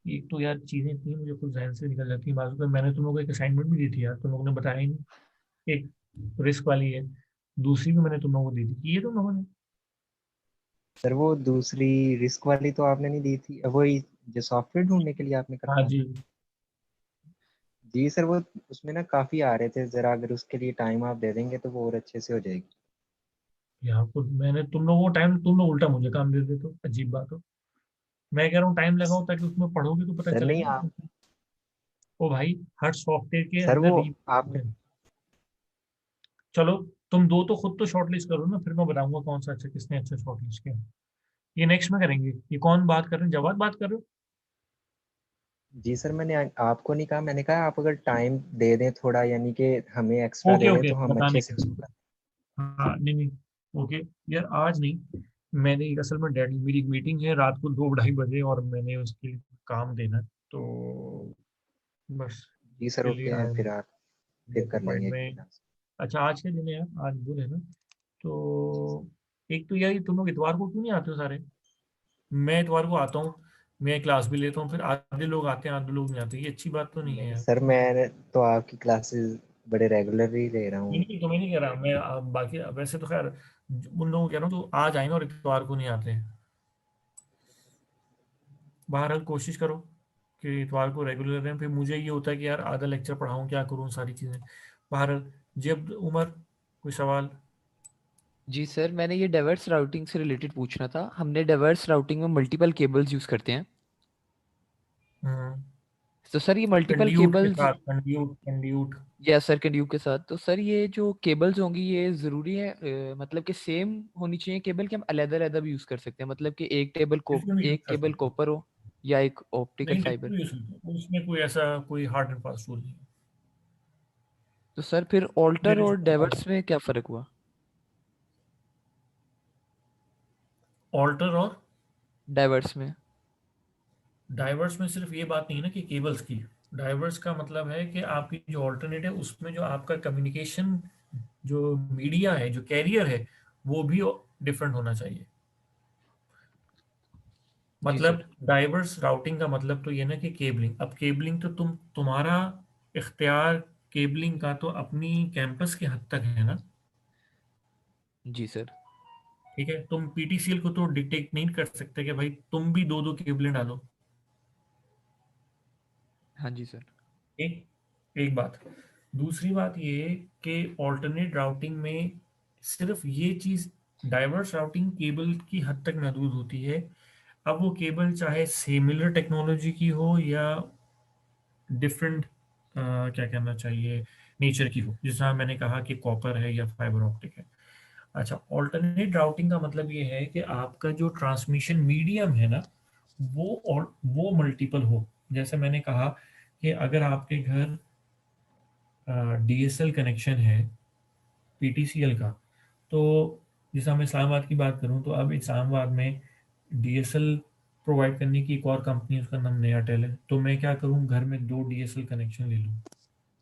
एक तो यार चीज़ें इतनी मुझे कुछ जहन से निकल जाती हैं बाजू का। मैंने तुम लोगों को एक असाइनमेंट भी दी थी यार, तुम लोगों ने बताया ही नहीं। एक रिस्क वाली है, दूसरी भी मैंने तुम लोगों को दी थी, ये तुम लोगों ने। सर वो दूसरी रिस्क वाली तो आपने नहीं दी थी, वही जो सॉफ्टवेयर ढूंढने के लिए आपने हाँ करवाया जी। था। जी सर, वो उसमें ना काफ़ी आ रहे थे, ज़रा अगर उसके लिए टाइम आप दे देंगे तो वो और अच्छे से हो जाएगी। यहाँ को मैंने तुम लोगों को टाइम, तुम लोग उल्टा मुझे काम दे देते हो, अजीब बात हो। मैं कह रहा हूँ टाइम लगाओ ताकि उसमें पढ़ोगे तो पता सर नहीं चलेगा आप, ना। ओ भाई, हर सॉफ्टवेयर के सर अंदर वो री आपने, चलो तुम दो तो खुद तो शॉर्टलिस्ट करो ना, फिर मैं बताऊंगा कौन सा अच्छा, किसने अच्छा शॉर्टलिस्ट किया। ये नेक्स्ट में करेंगे। ये कौन बात कर रहे हैं, जवाब बात कर रहे हो? जी सर मैंने आपको नहीं कहा, मैंने कहा आप अगर टाइम दे दें थोड़ा, यानी कि हमें एक्स्ट्रा ओके दे दें ओके, तो हम बताने अच्छे के से लिए। उसको कर। हाँ नहीं नहीं, ओके। यार आज नहीं, मैंने असल में डैडी मेरी एक मीटिंग है रात को 2 ढाई बजे और मैंने उसके लिए काम देना है, तो बस जी सर के लिए ओके है, आया फिर हूँ। आप फिर कर पॉइंट लेंगे में। क्लास। अच्छा आज के दिन है यार, आज बुध है ना, तो एक तो यार ये तुम लोग इतवार को क्यों नहीं आते हो सारे? मैं इतवार को आता हूँ, मैं क्लास भी लेता हूँ, फिर आधे लोग आते हैं आधे लोग नहीं आते, ये अच्छी बात तो नहीं है नहीं यार। सर, मैं तो आपकी क्लासेस बड़े रेगुलरली ले रहा नहीं हूँ। नहीं, तुम्हें नहीं कह रहा मैं, बाकी वैसे तो खैर उन लोगों को कह रहा हूँ तो आज आए ना, और इतवार को नहीं आते हैं। बहरहाल कोशिश करो कि इतवार को रेगुलर रहें। फिर मुझे ये होता है कि यार आधा लेक्चर पढ़ाऊँ, क्या करूँ, सारी चीज़ें। बहरहाल जब उमर, कोई सवाल? जी सर, मैंने ये डाइवर्स राउटिंग से रिलेटेड पूछना था। हमने डाइवर्स राउटिंग में मल्टीपल केबल्स यूज़ करते हैं, हम्म, तो सर ये मल्टीपल कंड्यूट के केबल्स, साथ, कंड्यूट कंड्यूट। या सर कंड्यूक के साथ, तो सर ये जो केबल्स होंगी ये ज़रूरी है मतलब कि सेम होनी चाहिए केबल, कि हम अलग-अलग भी यूज़ कर सकते हैं, मतलब कि एक टेबल को डिफरेंट यूज एक कर केबल सकते हैं। कॉपर हो या एक ऑप्टिकल नहीं फाइबर। डिफरेंट यूज करते हैं, उसमें कोई ऐसा कोई हार्ड एंड फास्ट रूल नहीं है। तो सर फिर ऑल्टर देयर इज और डाइवर्स में क्या फ़र्क हुआ? ऑल्टर और डाइवर्स में। डाइवर्स में सिर्फ ये बात नहीं है ना कि केबल्स की, डाइवर्स का मतलब है कि आपकी जो ऑल्टरनेट है उसमें जो आपका कम्युनिकेशन जो मीडिया है, जो कैरियर है, वो भी डिफरेंट होना चाहिए। जी मतलब सर। डाइवर्स राउटिंग का मतलब तो ये ना कि केबलिंग, अब केबलिंग तो तुम्हारा इख्तियार केबलिंग का तो अपनी कैंपस के हद तक है ना। जी सर। ठीक है, तुम पीटीसीएल को तो डिक्टेट नहीं कर सकते कि भाई तुम भी दो दो केबलें डालो। हाँ जी सर। एक एक बात। दूसरी बात ये कि ऑल्टरनेट राउटिंग में सिर्फ ये चीज, डाइवर्स राउटिंग केबल की हद तक महदूद होती है। अब वो केबल चाहे सिमिलर टेक्नोलॉजी की हो या डिफरेंट, क्या कहना चाहिए, नेचर की हो, जैसा मैंने कहा कि कॉपर है या फाइबर ऑप्टिक है। अच्छा, ऑल्टरनेट राउटिंग का मतलब ये है कि आपका जो ट्रांसमिशन मीडियम है ना, वो मल्टीपल हो। जैसे मैंने कहा कि अगर आपके घर डीएसएल कनेक्शन है पीटीसीएल का, तो जैसे मैं इस्लामाबाद की बात करूं तो अब इस्लामाबाद में डीएसएल प्रोवाइड करने की एक और कंपनी है, उसका नाम नयाटेल है। तो मैं क्या करूं, घर में दो डीएसएल कनेक्शन ले लूं।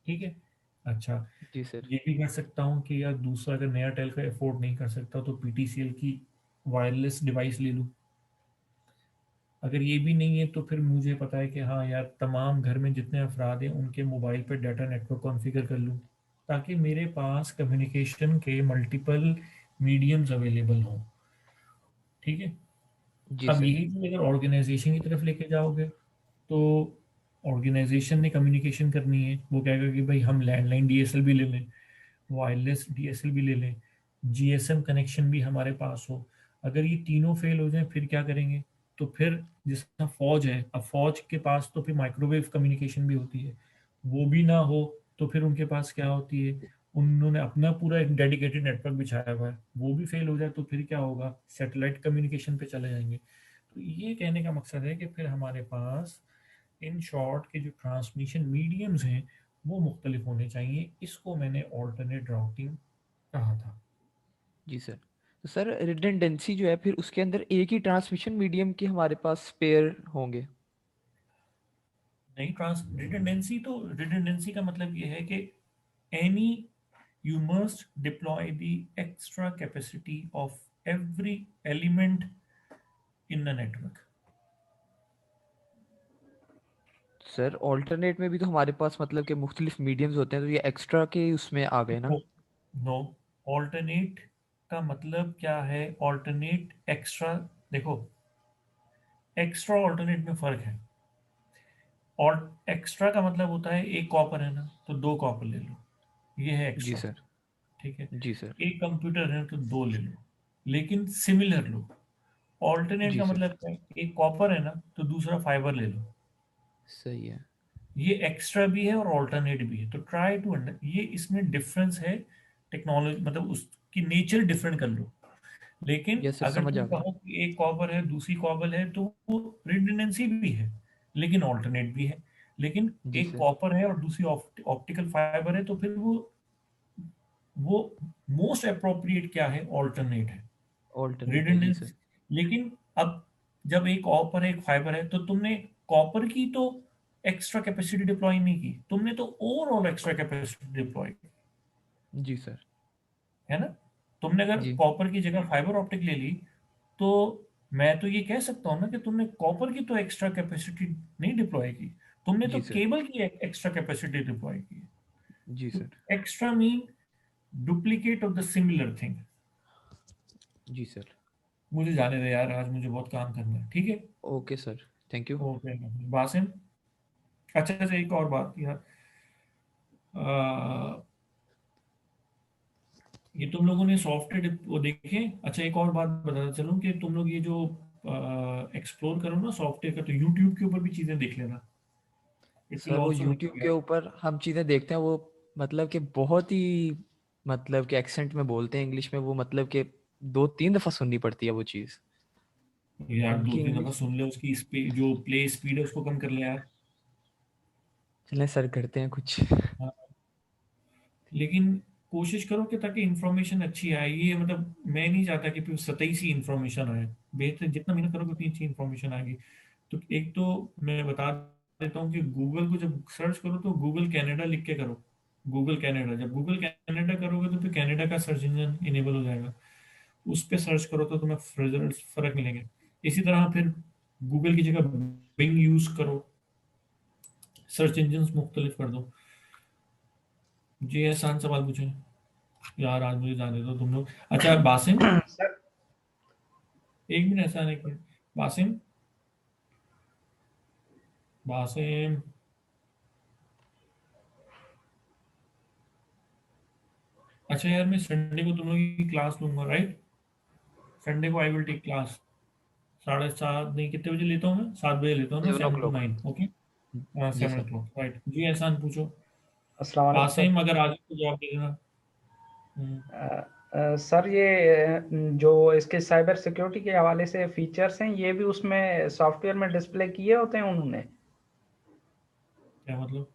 ठीक है। अच्छा, जी सर। ये भी कर सकता हूँ कि यार दूसरा अगर नयाटेल का अफोर्ड नहीं कर सकता तो पीटीसीएल की वायरलेस डिवाइस ले लूं। अगर ये भी नहीं है तो फिर मुझे पता है कि हाँ यार, तमाम घर में जितने अफराद हैं उनके मोबाइल पे डाटा नेटवर्क कॉन्फ़िगर कर लूँ, ताकि मेरे पास कम्युनिकेशन के मल्टीपल मीडियम्स अवेलेबल हों। ठीक है। जी अब सर। यही चीज़ अगर ऑर्गेनाइजेशन की तरफ लेके जाओगे तो ऑर्गेनाइजेशन ने कम्युनिकेशन करनी है, वो कहेगा कि भाई हम लैंडलाइन डीएसएल भी ले लें, वायरलेस डीएसएल भी ले लें, जीएसएम कनेक्शन भी हमारे पास हो। अगर ये तीनों फेल हो जाए फिर क्या करेंगे? तो फिर जिस तरह फौज है, अब फौज के पास तो फिर माइक्रोवेव कम्युनिकेशन भी होती है, वो भी ना हो तो फिर उनके पास क्या होती है? उन्होंने अपना पूरा एक डेडिकेटेड नेटवर्क बिछाया हुआ है, वो भी फेल हो जाए तो फिर क्या होगा? सैटेलाइट कम्युनिकेशन पे चले जाएंगे। तो ये कहने का मकसद है कि फिर हमारे पास इन शॉर्ट के जो ट्रांसमिशन मीडियम्स हैं वो मुख्तलिफ होने चाहिए। इसको मैंने ऑल्टरनेट राउटिंग कहा था। जी सर। तो सर रिडंडेंसी जो है फिर उसके अंदर एक ही ट्रांसमिशन मीडियम के हमारे पास स्पेयर होंगे? नहीं, ट्रांस रिडंडेंसी तो, रिडंडेंसी का मतलब ये है कि any, you must deploy the extra capacity of every element in the network. Sir alternate में भी तो हमारे पास मतलब कि मुख्तलिफ मीडियम्स होते हैं, तो ये एक्स्ट्रा के उसमें आ गए ना? नो, ऑल्टरनेट का मतलब क्या है? ऑल्टरनेट एक्स्ट्रा, देखो, एक्स्ट्रा ऑल्टरनेट में फर्क है। और एक्स्ट्रा का मतलब होता है एक कॉपर है ना तो दो कॉपर ले लो, ये है जी एक्स्ट्रा। सर। ठीक है। जी सर। एक कंप्यूटर है तो दो ले लो, लेकिन सिमिलर लो। ऑल्टरनेट जी का सर। मतलब क्या है? एक कॉपर है ना तो दूसरा फाइबर ले लो। सही है। ये एक्स्ट्रा भी है और ऑल्टरनेट भी है, तो ट्राई टू अंडर, ये इसमें डिफरेंस है। टेक्नोलॉजी मतलब उसकी नेचर डिफरेंट कर लो। लेकिन यस सर, अगर समझ तुम आ गया। कहो कि एक कॉपर है दूसरी कॉपर है तो वो रिडंडेंसी भी है, लेकिन ऑल्टरनेट भी है। लेकिन जी एक सर। कॉपर है और दूसरी ऑप्टिकल फाइबर है तो फिर वो मोस्ट अप्रोप्रिएट क्या है? ऑल्टरनेट है, ऑल्टरनेट है, जी सर। रिडंडेंसी। लेकिन अब जब एक कॉपर है एक फाइबर है तो तुमने कॉपर की तो एक्स्ट्रा कैपेसिटी डिप्लॉय नहीं की, तुमने तो ओवरऑल एक्स्ट्रा कैपेसिटी डिप्लॉय की, जी सर। है ना। तुमने अगर जी। कॉपर की जगह फाइबर ऑप्टिक ले ली तो मैं तो ये कह सकता हूँ ना कि तुमने कॉपर की तो एक्स्ट्रा कैपेसिटी नहीं डिप्लॉय की, तुमने तो जी सर। केबल की एक्स्ट्रा कैपेसिटी डिप्लॉय की। जी तो sir. Extra mean duplicate of the similar thing. जी सर। मुझे जाने दे यार, आज मुझे बहुत काम करना है। ठीक है। Okay sir, thank you. Okay Basim. अच्छा अच्छा, एक और बात यार, अ, ये तुम लोगों ने सॉफ्टवेयर वो देखे? अच्छा, एक और बात बताता चलूं कि तुम लोग ये जो एक्सप्लोर करो ना सॉफ्टवेयर का, तो यूट्यूब के ऊपर भी चीजें देख लेना। इट विल सर वो आल्सो हेल्प यूट्यूब यू के यार। ऊपर हम चीज़ें देखते हैं, वो मतलब कि बहुत ही मतलब कि एक्सेंट में बोलते हैं इंग्लिश में, वो मतलब कि 2-3 दफ़ा सुननी पड़ती है वो चीज़। यार दो उनकी तीन दफा इंग्लिश। सुन ले, उसकी जो प्ले स्पीड है उसको कम कर ले यार। चलें सर, करते हैं कुछ। हाँ, लेकिन कोशिश करो कि ताकि इंफॉर्मेशन अच्छी आए। ये मतलब मैं नहीं चाहता कि फिर सतही सी इंफॉर्मेशन आए, बेहतर जितना मेहनत करोगे उतनी अच्छी इंफॉर्मेशन आएगी। तो एक तो मैं बता देता हूँ कि गूगल को जब सर्च करो तो गूगल कनाडा लिख के करो, गूगल कनाडा। जब गूगल कनाडा करोगे तो फिर कनाडा का सर्च इंजन इनेबल हो जाएगा, उस पर सर्च करो तो तुम्हें रिजल्ट फर्क मिलेंगे। इसी तरह फिर गूगल की जगह बिंग यूज करो, सर्च इंजन मुख्तलिफ कर दो। जी आसान सवाल पूछे यार, आज मुझे जाने दो तुम लोग। अच्छा बासिम, सर एक मिनट, ऐसा एक मिनट, बासिम, बासिम, अच्छा यार मैं संडे को तुम लोग की क्लास लूंगा, राइट? संडे को आई विल टेक क्लास 7:30, नहीं कितने बजे लेता हूँ मैं, 7 बजे लेता हूँ ना, 7 7 to o'clock। 9, ओके। जी 7 सर। o'clock, right. जी एहसान पूछो। अस्सलाम वालेकुम सर। बासिम अगर आगे तो जवाब दे देना। सर ये जो इसके साइबर सिक्योरिटी के हवाले से फीचर्स हैं ये भी उसमें सॉफ्टवेयर में डिस्प्ले किए होते हैं उन्होंने? क्या मतलब?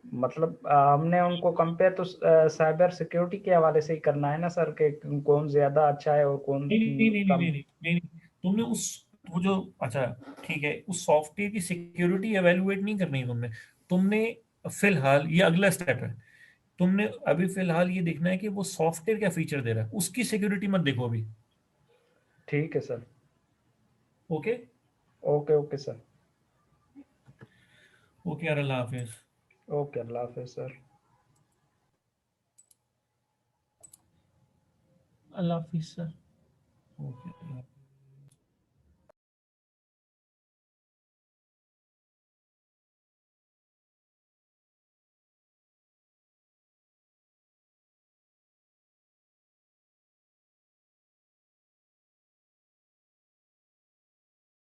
मतलब हमने उनको कंपेयर तो साइबर सिक्योरिटी के हवाले से ही करना है ना सर, कि कौन ज्यादा अच्छा है और कौन नहीं नहीं नहीं नहीं कम। नहीं नहीं नहीं नहीं। तुमने उस, वो जो, अच्छा ठीक है, उस सॉफ्टवेयर की सिक्योरिटी एवेलुएट नहीं करनी है तुमने। तुमने फिलहाल, ये अगला स्टेप है, तुमने अभी फिलहाल ये देखना है कि वो सॉफ्टवेयर क्या फीचर दे रहा है, उसकी सिक्योरिटी मत देखो अभी। ठीक है sir. Okay. Okay okay sir. Okay यार, अल्लाह हाफिज। ओके, अल्लाह हाफिज सर। अल्लाह हाफिज सर। ओके।